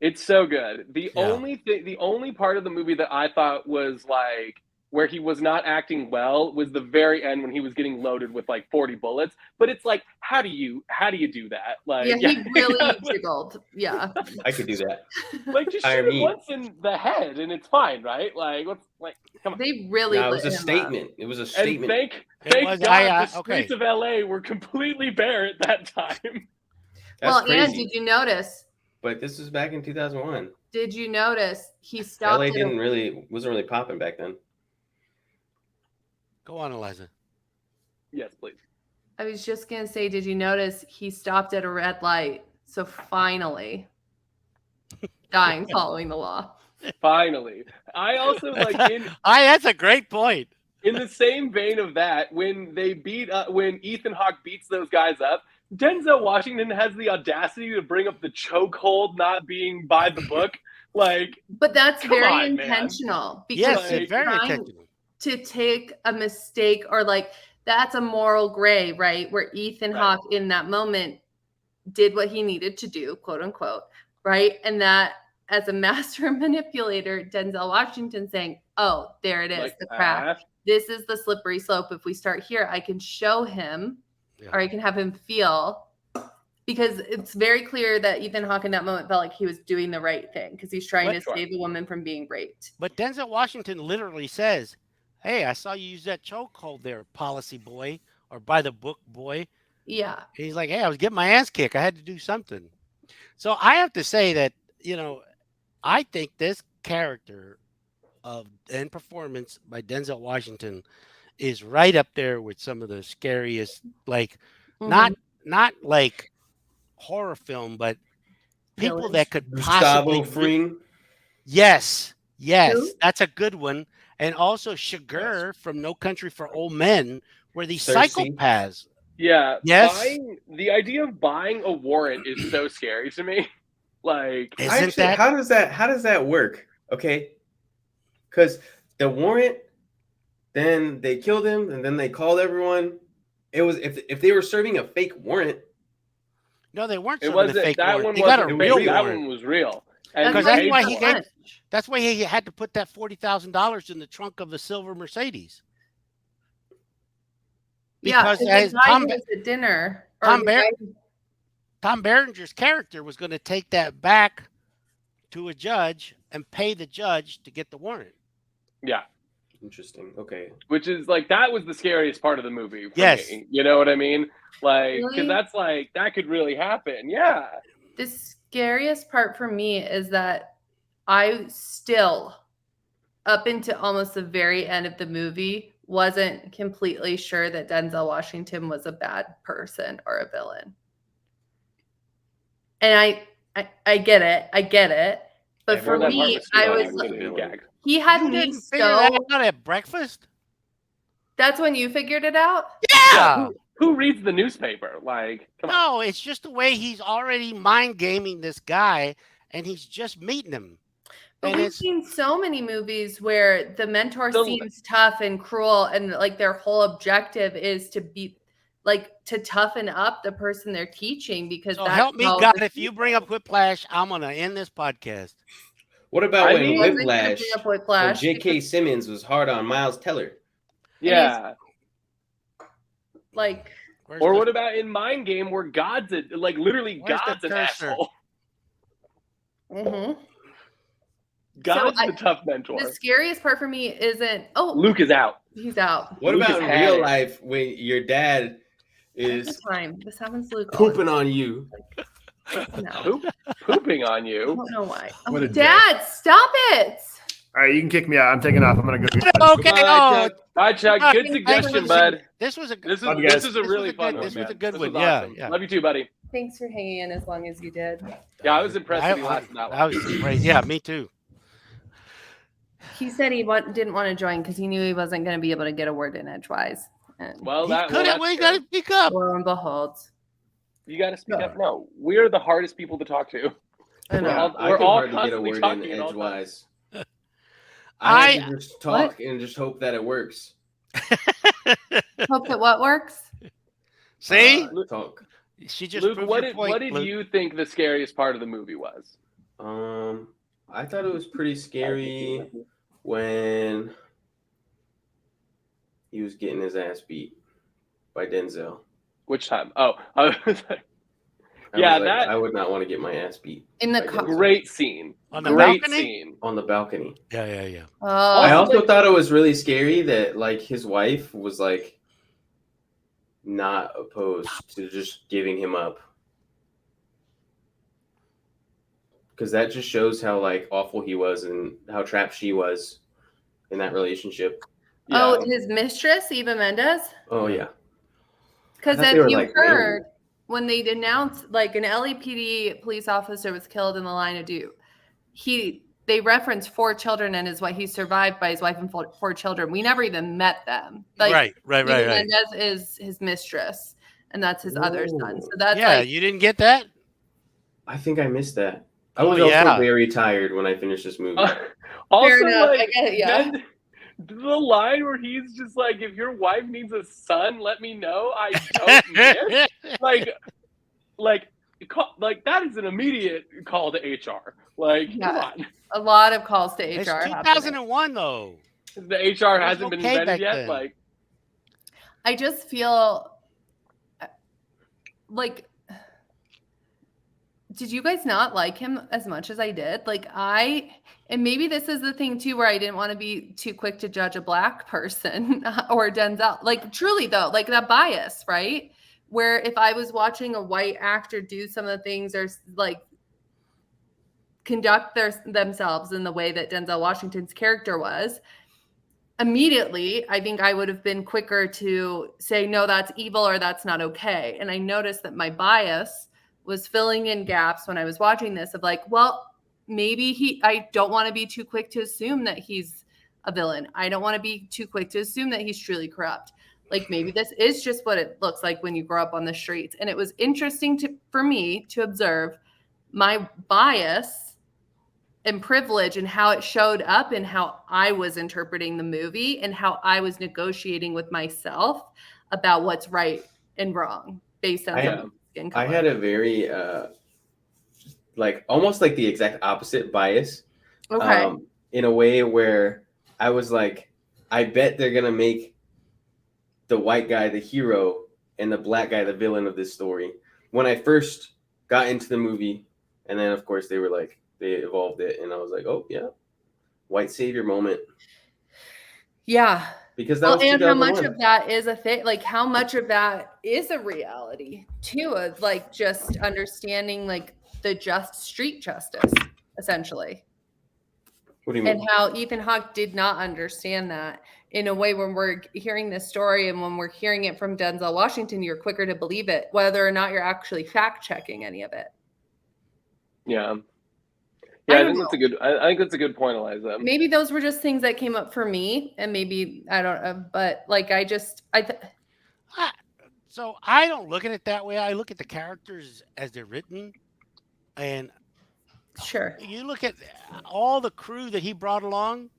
It's so good. The only part of the movie that I thought was like where he was not acting well was the very end when he was getting loaded with like 40 bullets. But it's like, how do you do that? Like, he really jiggled. Yeah, I could do that. Like, just shoot him once in the head and it's fine, right? Like, come on. They really. No, it was a statement. It was a statement. And thank God the streets of LA were completely bare at that time. Well, and did you notice? But this was back in 2001. Did you notice he stopped? LA wasn't really popping back then. Go on, Eliza. Yes, please. I was just going to say, did you notice he stopped at a red light? So finally, dying following the law. Finally. I also like that's a great point. In the same vein of that, when Ethan Hawke beats those guys up, Denzel Washington has the audacity to bring up the chokehold not being by the book. Like, but that's very intentional. Because it's very intentional. To take a mistake or like that's a moral gray, right? Where Ethan Hawke in that moment did what he needed to do, quote unquote, right? And that as a master manipulator, Denzel Washington saying, "Oh, there it is, like the crack. This is the slippery slope. If we start here, I can show him, or I can have him feel." Because it's very clear that Ethan Hawke in that moment felt like he was doing the right thing because he's trying to save a woman from being raped. But Denzel Washington literally says, "Hey, I saw you use that chokehold there, policy boy, or by the book boy." Yeah. He's like, "Hey, I was getting my ass kicked. I had to do something." So I have to say that, I think this character and performance by Denzel Washington is right up there with some of the scariest, like not like horror film, but people that could possibly Fring. Yes, that's a good one. And also Sugar from No Country for Old Men, where these psychopaths. Yeah. Yes. The idea of buying a warrant is so scary to me. Like, how does that work? Okay. Because the warrant, then they killed him, and then they called everyone. It was if they were serving a fake warrant. No, they weren't serving a fake warrant. They got a real warrant. That one was real. Because that's why he had to put that $40,000 in the trunk of the silver Mercedes. Because as Tom was at dinner, Tom Berenger's character was going to take that back to a judge and pay the judge to get the warrant. Yeah. Interesting. Okay. Which is like, that was the scariest part of the movie. Yes. Me. You know what I mean? Like, because that's like, that could really happen. Yeah. The scariest part for me is that I still, up into almost the very end of the movie, wasn't completely sure that Denzel Washington was a bad person or a villain. And I get it. But for me, I was like, he had me so out at breakfast. That's when you figured it out? Yeah. Who reads the newspaper? Like, come on. No, it's just the way he's already mind gaming this guy, and he's just meeting him. But we've seen so many movies where the mentor seems tough and cruel, and like their whole objective is to be like to toughen up the person they're teaching. Because that's help me God, if you bring up Whiplash, I'm gonna end this podcast. What about when Whiplash? When J.K. Simmons was hard on Miles Teller. Yeah. Like, or what about in Mind Game where God's literally God's an asshole? Mm-hmm. God's the tough mentor. The scariest part for me isn't Luke is out. He's out. What about in real life when your dad is this happens to Luke pooping on you? No. Pooping on you? I don't know why. Dad, stop it. All right, you can kick me out. I'm taking off. I'm gonna go. Okay. All right, Chuck. Good suggestion, bud. This is a really fun one. This was a good one. Awesome. Yeah. Love you too, buddy. Thanks for hanging in as long as you did. Yeah, I was impressed that he lasted that long. I was impressed. Yeah, me too. He said he didn't want to join because he knew he wasn't going to be able to get a word in edgewise. Well, you got to speak up. Lo and behold. You got to speak up. No, we're the hardest people to talk to. I know. We're all constantly talking edgewise. I just talk and just hope that it works. Hope that what works? See? Talk. She just Luke, what did you think the scariest part of the movie was? I thought it was pretty scary when he was getting his ass beat by Denzel. Which time? Oh, I was like, I would not want to get my ass beat. In the great scene. On the balcony? On the balcony. Yeah. Oh. I also thought it was really scary that his wife was not opposed to just giving him up. Because that just shows how awful he was and how trapped she was in that relationship. Yeah. Oh, his mistress, Eva Mendes? Oh, yeah. Because if you heard when they announced, like, an LAPD police officer was killed in the line of duty, they referenced 4 children and he's survived by his wife and 4 children. We never even met them. Like, right. Menendez is his mistress, and that's his other son. So that's you didn't get that? I think I missed that. I was also very tired when I finished this movie. Also, like, the line where he's just like, if your wife needs a son, let me know. I don't miss. Like that is an immediate call to HR. Like, come on. A lot of calls to HR. It's 2001 though. The HR hasn't been invented yet. Then. Like, I just feel like, did you guys not like him as much as I did? Like, and maybe this is the thing too, where I didn't want to be too quick to judge a Black person or Denzel. Like, truly though, like that bias, right? Where if I was watching a white actor do some of the things or like conduct themselves in the way that Denzel Washington's character was, immediately, I think I would have been quicker to say, no, that's evil or that's not okay. And I noticed that my bias was filling in gaps when I was watching this of like, well, maybe I don't want to be too quick to assume that he's a villain. I don't want to be too quick to assume that he's truly corrupt. Like, maybe this is just what it looks like when you grow up on the streets. And it was interesting for me to observe my bias and privilege and how it showed up and how I was interpreting the movie and how I was negotiating with myself about what's right and wrong based on skin color. I had a very like almost like the exact opposite bias. Okay. In a way where I was like, I bet they're gonna make the white guy the hero and the Black guy the villain of this story. When I first got into the movie, and then of course they evolved it, and I was like, oh yeah, white savior moment. Yeah. Because that was and how much of that is a thing? Like, how much of that is a reality too? Of like just understanding like the just street justice, essentially. What do you mean? And how Ethan Hawke did not understand that in a way. When we're hearing this story and when we're hearing it from Denzel Washington, you're quicker to believe it, whether or not you're actually fact checking any of it. Yeah. Yeah, I think that's a good point, Eliza. Maybe those were just things that came up for me, and maybe I don't know, but like so I don't look at it that way. I look at the characters as they're written, and sure, you look at all the crew that he brought along.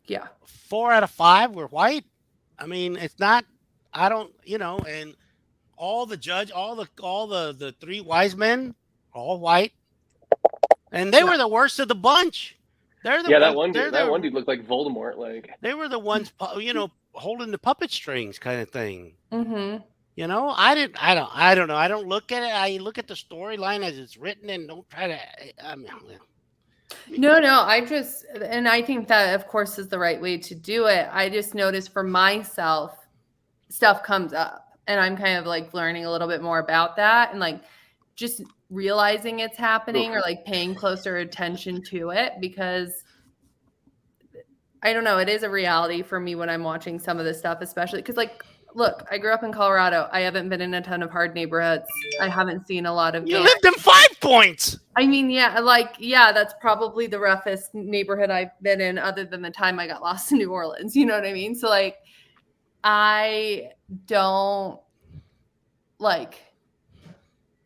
Yeah, 4 out of 5 were white. I mean, it's not. I don't, and all the 3 wise men, all white. And they were the worst of the bunch. That one dude looked like Voldemort. Like, they were the ones, holding the puppet strings, kind of thing. Mm-hmm. I don't know. I don't look at it. I look at the storyline as it's written, and don't try to. No. And I think that, of course, is the right way to do it. I just noticed for myself, stuff comes up, and I'm kind of like learning a little bit more about that, and like just realizing it's happening or like paying closer attention to it, because I don't know, it is a reality for me when I'm watching some of this stuff, especially because, like, look, I grew up in Colorado. I haven't been in a ton of hard neighborhoods. I haven't seen a lot of. You lived in 5 Points. I mean, that's probably the roughest neighborhood I've been in, other than the time I got lost in New Orleans. You know what I mean? So like, I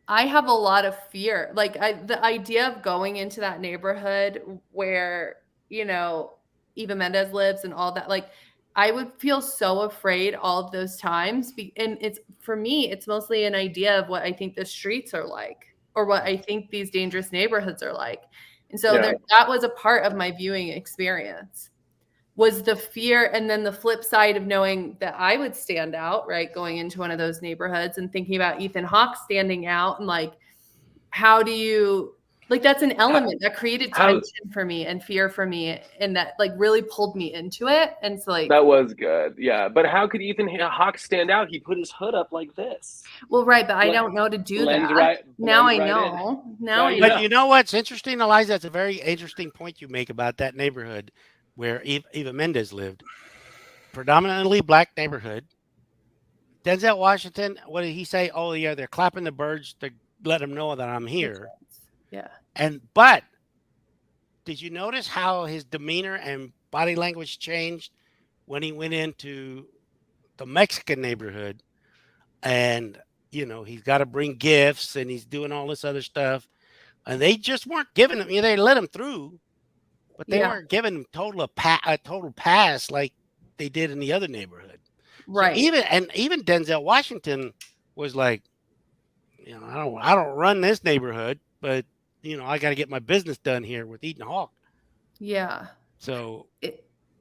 have a lot of fear. Like, the idea of going into that neighborhood where, Eva Mendes lives and all that, like, I would feel so afraid all of those times. And for me, it's mostly an idea of what I think the streets are like, or what I think these dangerous neighborhoods are like. And so that was a part of my viewing experience, was the fear. And then the flip side of knowing that I would stand out, right, going into one of those neighborhoods, and thinking about Ethan Hawke standing out, and like, how do you, like, that's an element that created tension for me and fear for me, and that like really pulled me into it. And so like, that was good. Yeah. But how could Ethan Hawke stand out? He put his hood up like this. Well, right. But I don't know to do that. Now I know. But you know what's interesting, Eliza? That's a very interesting point you make about that neighborhood where Eva Mendes lived. Predominantly Black neighborhood. Denzel Washington, what did he say? Oh yeah, they're clapping the birds to let him know that I'm here. Yeah. But did you notice how his demeanor and body language changed when he went into the Mexican neighborhood? And he's got to bring gifts and he's doing all this other stuff, and they just weren't giving him. They let him through, but they weren't giving him a total pass like they did in the other neighborhood. Right. So even Denzel Washington was like, I don't run this neighborhood, but I got to get my business done here with Ethan Hawke. Yeah. So.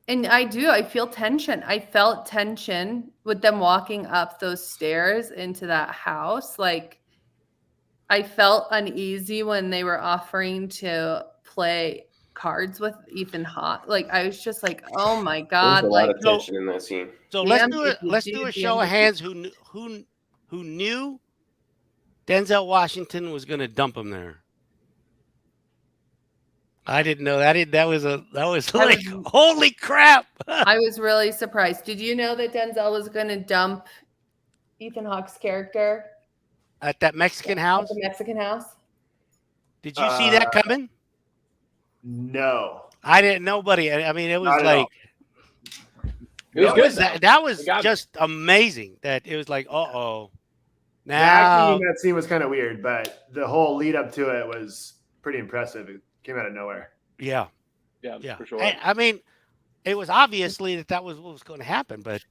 And I feel tension. I felt tension with them walking up those stairs into that house. Like, I felt uneasy when they were offering to play cards with Ethan Hawke. Like, I was just like, oh my God. There's a lot of tension in that scene. So let's do a show of hands who knew Denzel Washington was going to dump him there. I didn't know that. That was like, holy crap. I was really surprised. Did you know that Denzel was going to dump Ethan Hawke's character at that Mexican house? At the Mexican house? Did you see that coming? No. I didn't. Nobody. I mean, it was Not like that was just amazing. That it was like, Now the acting in that scene was kind of weird, but the whole lead up to it was pretty impressive. It came out of nowhere. Yeah, for sure. I mean, it was obviously that was what was going to happen. But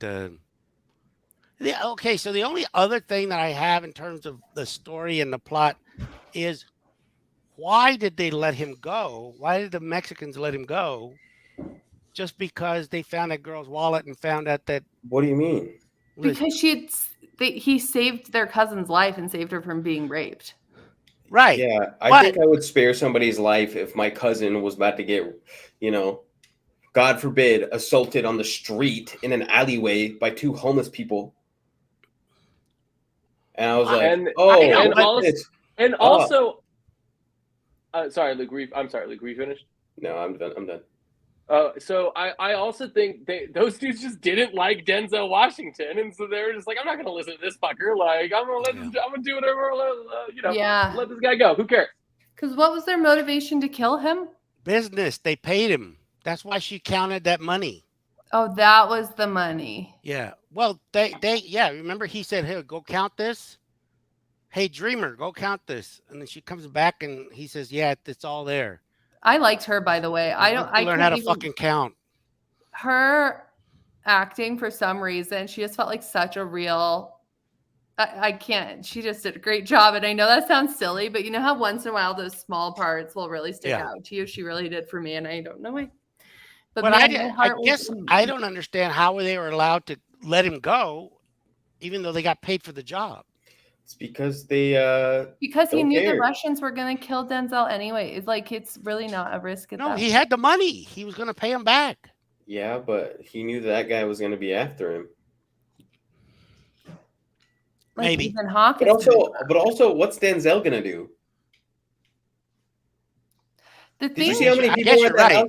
okay, so the only other thing that I have in terms of the story and the plot is, why did they let him go? Why did the Mexicans let him go? Just because they found that girl's wallet and found out that. What do you mean? Because he saved their cousin's life and saved her from being raped. Right. Yeah, I think I would spare somebody's life if my cousin was about to get, God forbid, assaulted on the street in an alleyway by two homeless people. And I was like, also, sorry, Luke. I'm sorry, Luke. Were you finished? No, I'm done. So I also think those dudes just didn't like Denzel Washington, and so they were just like, I'm not going to listen to this fucker. Like, I'm going to do whatever, let this guy go. Who cares? Because what was their motivation to kill him? Business. They paid him. That's why she counted that money. Oh, that was the money. Yeah. Well, remember he said, hey, go count this. Hey, Dreamer, go count this. And then she comes back and he says, yeah, it's all there. I liked her, by the way. I learn how to fucking count. Her acting, for some reason, she just felt like such a real. I can't. She just did a great job, and I know that sounds silly, but you know how once in a while those small parts will really stick out to you. She really did for me, and I don't know why. But I guess I don't understand how they were allowed to let him go, even though they got paid for the job. It's because they because he knew the Russians were going to kill Denzel anyway. It's like, it's really not a risk at that. He had the money. He was going to pay him back. Yeah, but he knew that guy was going to be after him. Like maybe. Ethan Hawke. But also, what's Denzel going to do? Did you see how many people were at that house?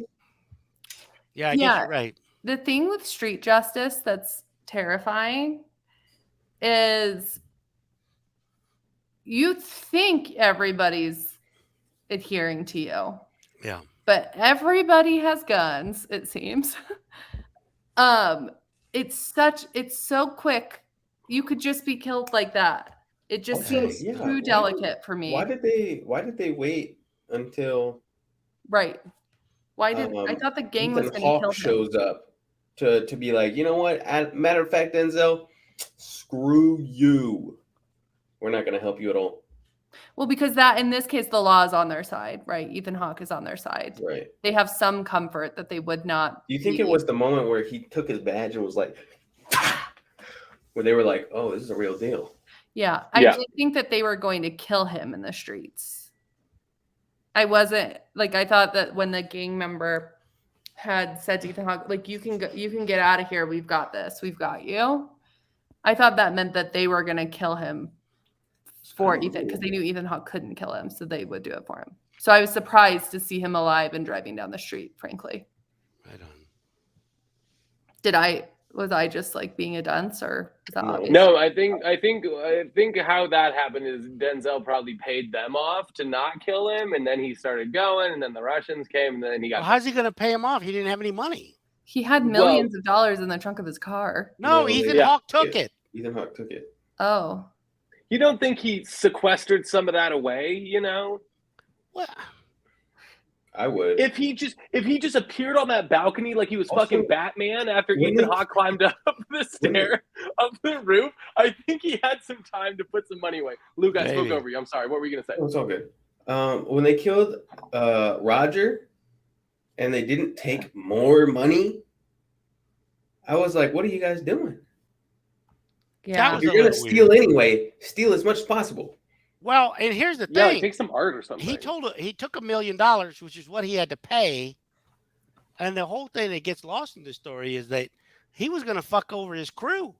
Yeah, I guess you're right. The thing with street justice that's terrifying is you think everybody's adhering to you. Yeah. But everybody has guns, it seems. It's so quick. You could just be killed like that. It just seems too delicate for me. Why did they wait until right? Why did I thought the gang was going to kill him? Shows up to be like, you know what? Matter of fact, Denzel, screw you. We're not going to help you at all. Well, because in this case, the law is on their side, right? Ethan Hawke is on their side. Right. They have some comfort that they would not. Do you think it was the moment where he took his badge and was like, where they were like, oh, this is a real deal? Yeah. I did think that they were going to kill him in the streets. I thought that when the gang member had said to Ethan Hawke, like, you can get out of here. We've got this. We've got you. I thought that meant that they were going to kill him for Ethan, because they knew Ethan Hawke couldn't kill him, so they would do it for him. So I was surprised to see him alive and driving down the street, frankly. Right on. Was I just like being a dunce, or is that obvious? No, I think how that happened is Denzel probably paid them off to not kill him, and then he started going, and then the Russians came, and then he got. Well, how's he going to pay him off? He didn't have any money. He had millions of dollars in the trunk of his car. No, Ethan Hawke took it. Ethan Hawke took it. Oh. You don't think he sequestered some of that away, you know? Well, I would. If he just appeared on that balcony like he was fucking Batman after Ethan Hawke climbed up the stair, up the roof, I think he had some time to put some money away. Luke, I spoke over you. I'm sorry. What were you gonna say? It's all good. When they killed Roger and they didn't take more money, I was like, what are you guys doing? Yeah. If you're gonna steal anyway, steal as much as possible. Well, and here's the thing. Yeah, like take some art or something. He took $1 million, which is what he had to pay. And the whole thing that gets lost in the story is that he was going to fuck over his crew.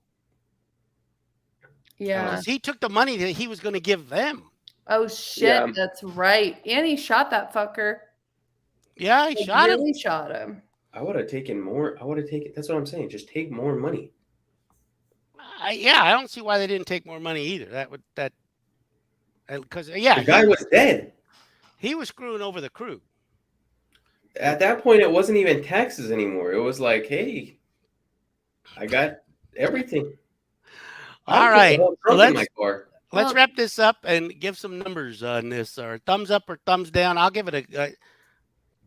Yeah. Because he took the money that he was going to give them. Oh shit, that's right. And he shot that fucker. Yeah, he shot him. Shot him. I would have taken more. That's what I'm saying. Just take more money. I don't see why they didn't take more money either. Because the guy was dead. He was screwing over the crew. At that point, it wasn't even taxes anymore. It was like, hey, I got everything. All right, let's wrap this up and give some numbers on this. Or thumbs up or thumbs down. I'll give it a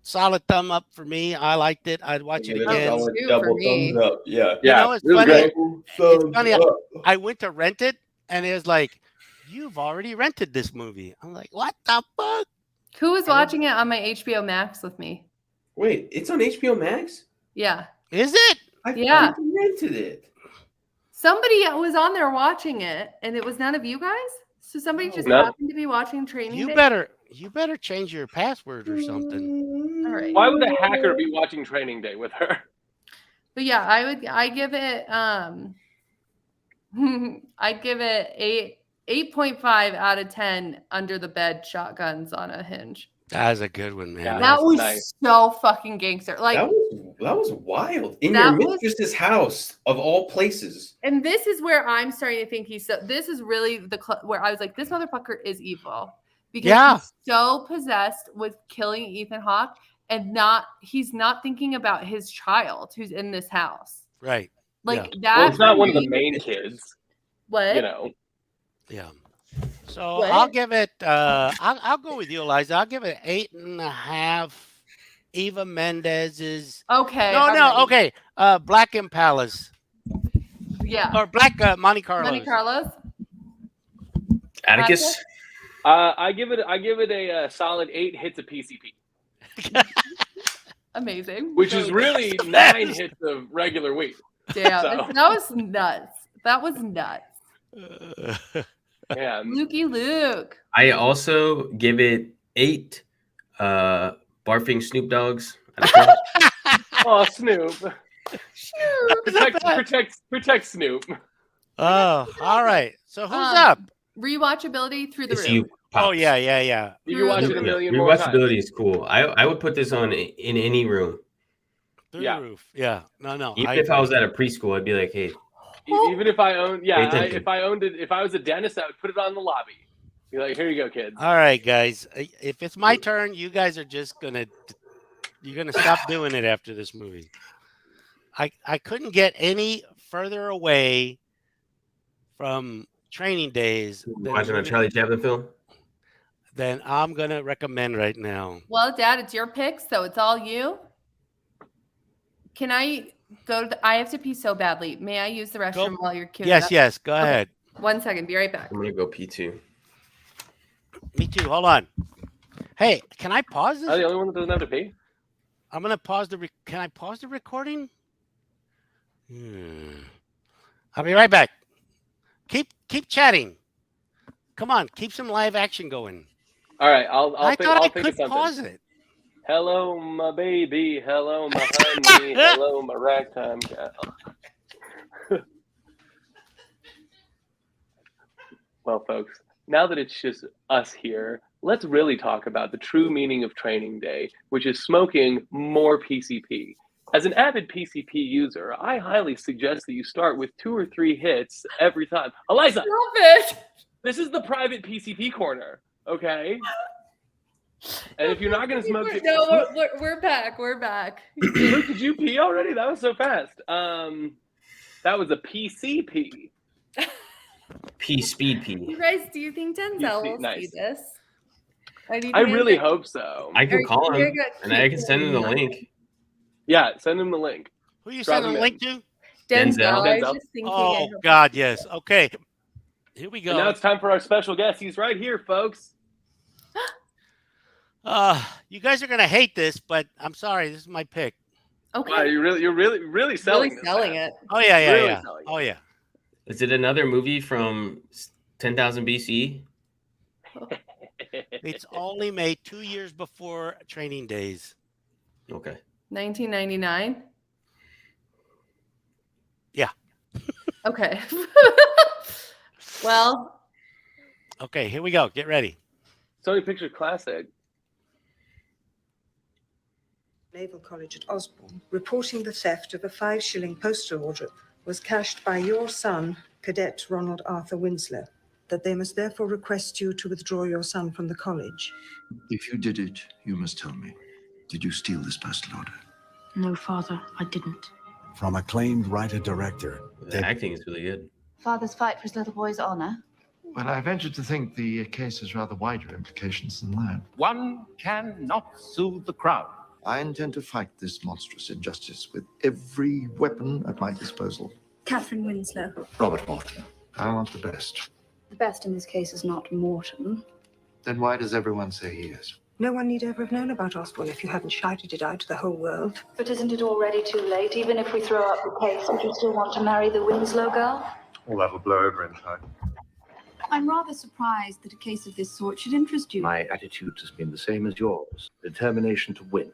solid thumb up for me. I liked it. I'd watch it again. Double thumbs up. Yeah. You know, it's funny. It's funny. I went to rent it, and it was like, you've already rented this movie. I'm like, what the fuck? Who was watching it on my HBO Max with me? Wait, it's on HBO Max? Yeah. Is it? I rented it. Somebody was on there watching it, and it was none of you guys? So somebody just happened to be watching Training Day? You better change your password or something. All right. Why would a hacker be watching Training Day with her? But yeah, I give it I'd give it 8.5 out of 10 under the bed shotguns on a hinge. That was a good one, man. Yeah, that was so fucking gangster. Like that was wild. In your mistress's house of all places. And this is where I'm starting to think this is really where I was like, this motherfucker is evil. Because he's so possessed with killing Ethan Hawke and he's not thinking about his child who's in this house. Right. Like that. Well, it's not one of the main kids. What? You know. Yeah. So I'll give it. I'll go with you, Eliza. I'll give it 8.5. Eva Mendes's. Okay. No. Okay. Black Impalas. Yeah. Or Black Monte Carlos. Monte Carlos. Atticus. I give it a solid 8 hits of PCP. Amazing. Which is really 9 hits of regular weed. Damn, that was nuts. That was nuts. Yeah. Lukey Luke. I also give it 8 barfing Snoop Dogs. Oh, Snoop. Protect Snoop. Oh, all right. So who's up? Rewatchability through the roof. You, oh yeah. You can watch it a million more times. Rewatchability is cool. I would put this on in any room. Through the roof. Yeah. No. Even if I was at a preschool, I'd be like, hey. Even if I owned, if I owned it, if I was a dentist, I would put it on the lobby. Be like, here you go, kids. All right, guys. If it's my turn, you guys are just you're gonna stop doing it after this movie. I couldn't get any further away from Training Days. Watching a Charlie Chaplin film? Then I'm gonna recommend right now. Well, Dad, it's your pick, so it's all you. Can I go to I have to pee so badly. May I use the restroom while you're queuing up? Yes, go ahead. 1 second, be right back. I'm gonna go pee too. Me too. Hold on. Hey, can I pause this? Am I the only one that doesn't have to pee? I'm gonna pause can I pause the recording? I'll be right back. Keep chatting. Come on, keep some live action going. All right, I could pause it. Hello, my baby. Hello, my honey. Hello, my ragtime gal. Well, folks, now that it's just us here, let's really talk about the true meaning of Training Day, which is smoking more PCP. As an avid PCP user, I highly suggest that you start with 2 or 3 hits every time. Eliza, Stop it. this is the private PCP corner, okay? And if you're not going to smoke it... No, we're back. We're back. Luke, did you pee already? That was so fast. That was a PCP. Speed P. You guys, do you think Denzel will see this? I really hope so. I can call him, and I can send him the link. Yeah, send him the link. Who you sending the link to? Denzel. I was just thinking. Oh, God, yes. Okay. Here we go. And now it's time for our special guest. He's right here, folks. You guys are gonna hate this, but I'm sorry. This is my pick. Okay. Wow, you're really selling it. Oh yeah. Oh yeah. Is it another movie from 10,000 BC? It's only made 2 years before Training Days. Okay. 1999. Yeah. Okay. Well. Okay, here we go. Get ready. Sony Picture Classic. Naval College at Osborne, reporting the theft of a 5-shilling postal order was cashed by your son, Cadet Ronald Arthur Winslow, that they must therefore request you to withdraw your son from the college. If you did it, you must tell me. Did you steal this postal order? No, Father, I didn't. From acclaimed writer-director. The acting is really good. Father's fight for his little boy's honor. Well, I venture to think the case has rather wider implications than that. One cannot soothe the crowd. I intend to fight this monstrous injustice with every weapon at my disposal. Catherine Winslow. Robert Morton. I want the best. The best in this case is not Morton. Then why does everyone say he is? No one need ever have known about Osborne if you hadn't shouted it out to the whole world. But isn't it already too late? Even if we throw out the case, would you still want to marry the Winslow girl? Well, that'll blow over in time. I'm rather surprised that a case of this sort should interest you. My attitude has been the same as yours. Determination to win.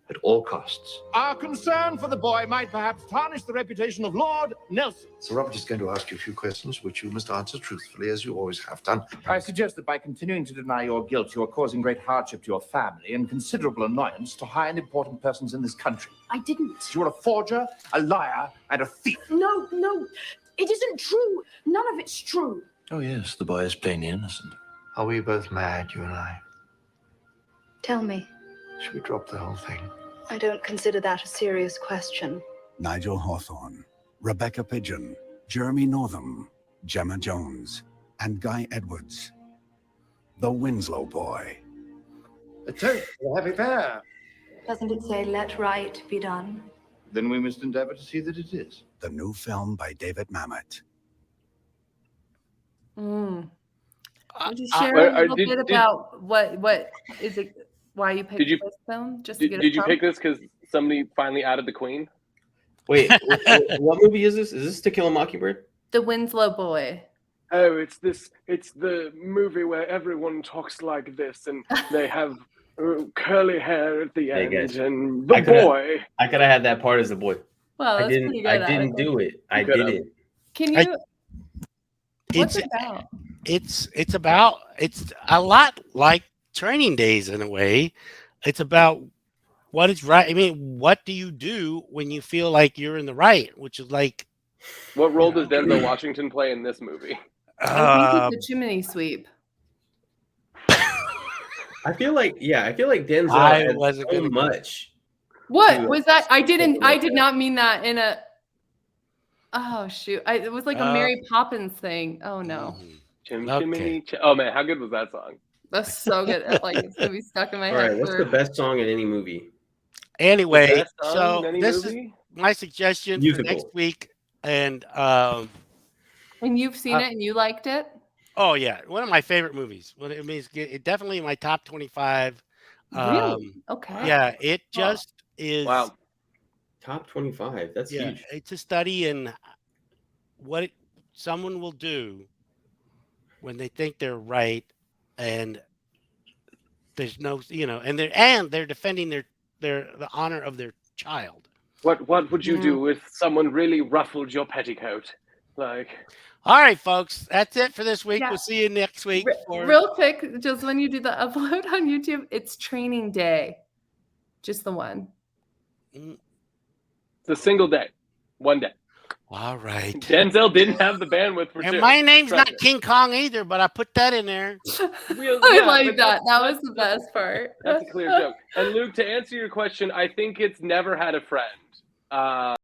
At all costs. Our concern for the boy might perhaps tarnish the reputation of Lord Nelson. Sir Robert is going to ask you a few questions, which you must answer truthfully, as you always have done. I suggest that by continuing to deny your guilt, you are causing great hardship to your family and considerable annoyance to high and important persons in this country. I didn't. You're a forger, a liar, and a thief. No, it isn't true. None of it's true. Oh, yes, the boy is plainly innocent. Are we both mad, you and I? Tell me. Should we drop the whole thing? I don't consider that a serious question. Nigel Hawthorne, Rebecca Pidgeon, Jeremy Northam, Gemma Jones, and Guy Edwards. The Winslow Boy. A toast to a happy pair. Doesn't it say, let right be done? Then we must endeavor to see that it is. The new film by David Mamet. Would you share a little bit about what is it? Why you picked this film? Just to get did you pick this because somebody finally added the Queen? Wait, what movie is this? Is this To Kill a Mockingbird? The Winslow Boy. Oh, it's the movie where everyone talks like this and they have curly hair at the end and the boy. I could have had that part as the boy. Well, I didn't do it. I didn't. Can you? What's it about? It's a lot like Training Days in a way. It's about what is right. I mean, what do you do when you feel like you're in the right? Which is like, what role does Denzel Washington play in this movie? I think it's a chimney sweep. I feel like Denzel wasn't so much. What was that? I did not mean that in a. Oh shoot! It was like a Mary Poppins thing. Oh no. Oh man, how good was that song? That's so good. Like it's gonna be stuck in my head. All right, what's the best song in any movie? Anyway, so this is my suggestion for next week, and you've seen it and you liked it. Oh yeah, one of my favorite movies. Well, it means it definitely in my top 25. Really? Okay. Yeah, it just is. Wow. Top 25. That's huge. It's a study in what someone will do when they think they're right, and there's no, and they're defending the honor of their child. What would you do if someone really ruffled your petticoat? Like. All right, folks, that's it for this week. Yeah. We'll see you next week. Real quick, just when you do the upload on YouTube, it's Training Day, just the one. It's a single day, one day. All right. Denzel didn't have the bandwidth for And two. my name's not King Kong either, but I put that in there. I like that. That was the best part. That's a clear joke. And Luke, to answer your question, I think it's never had a friend.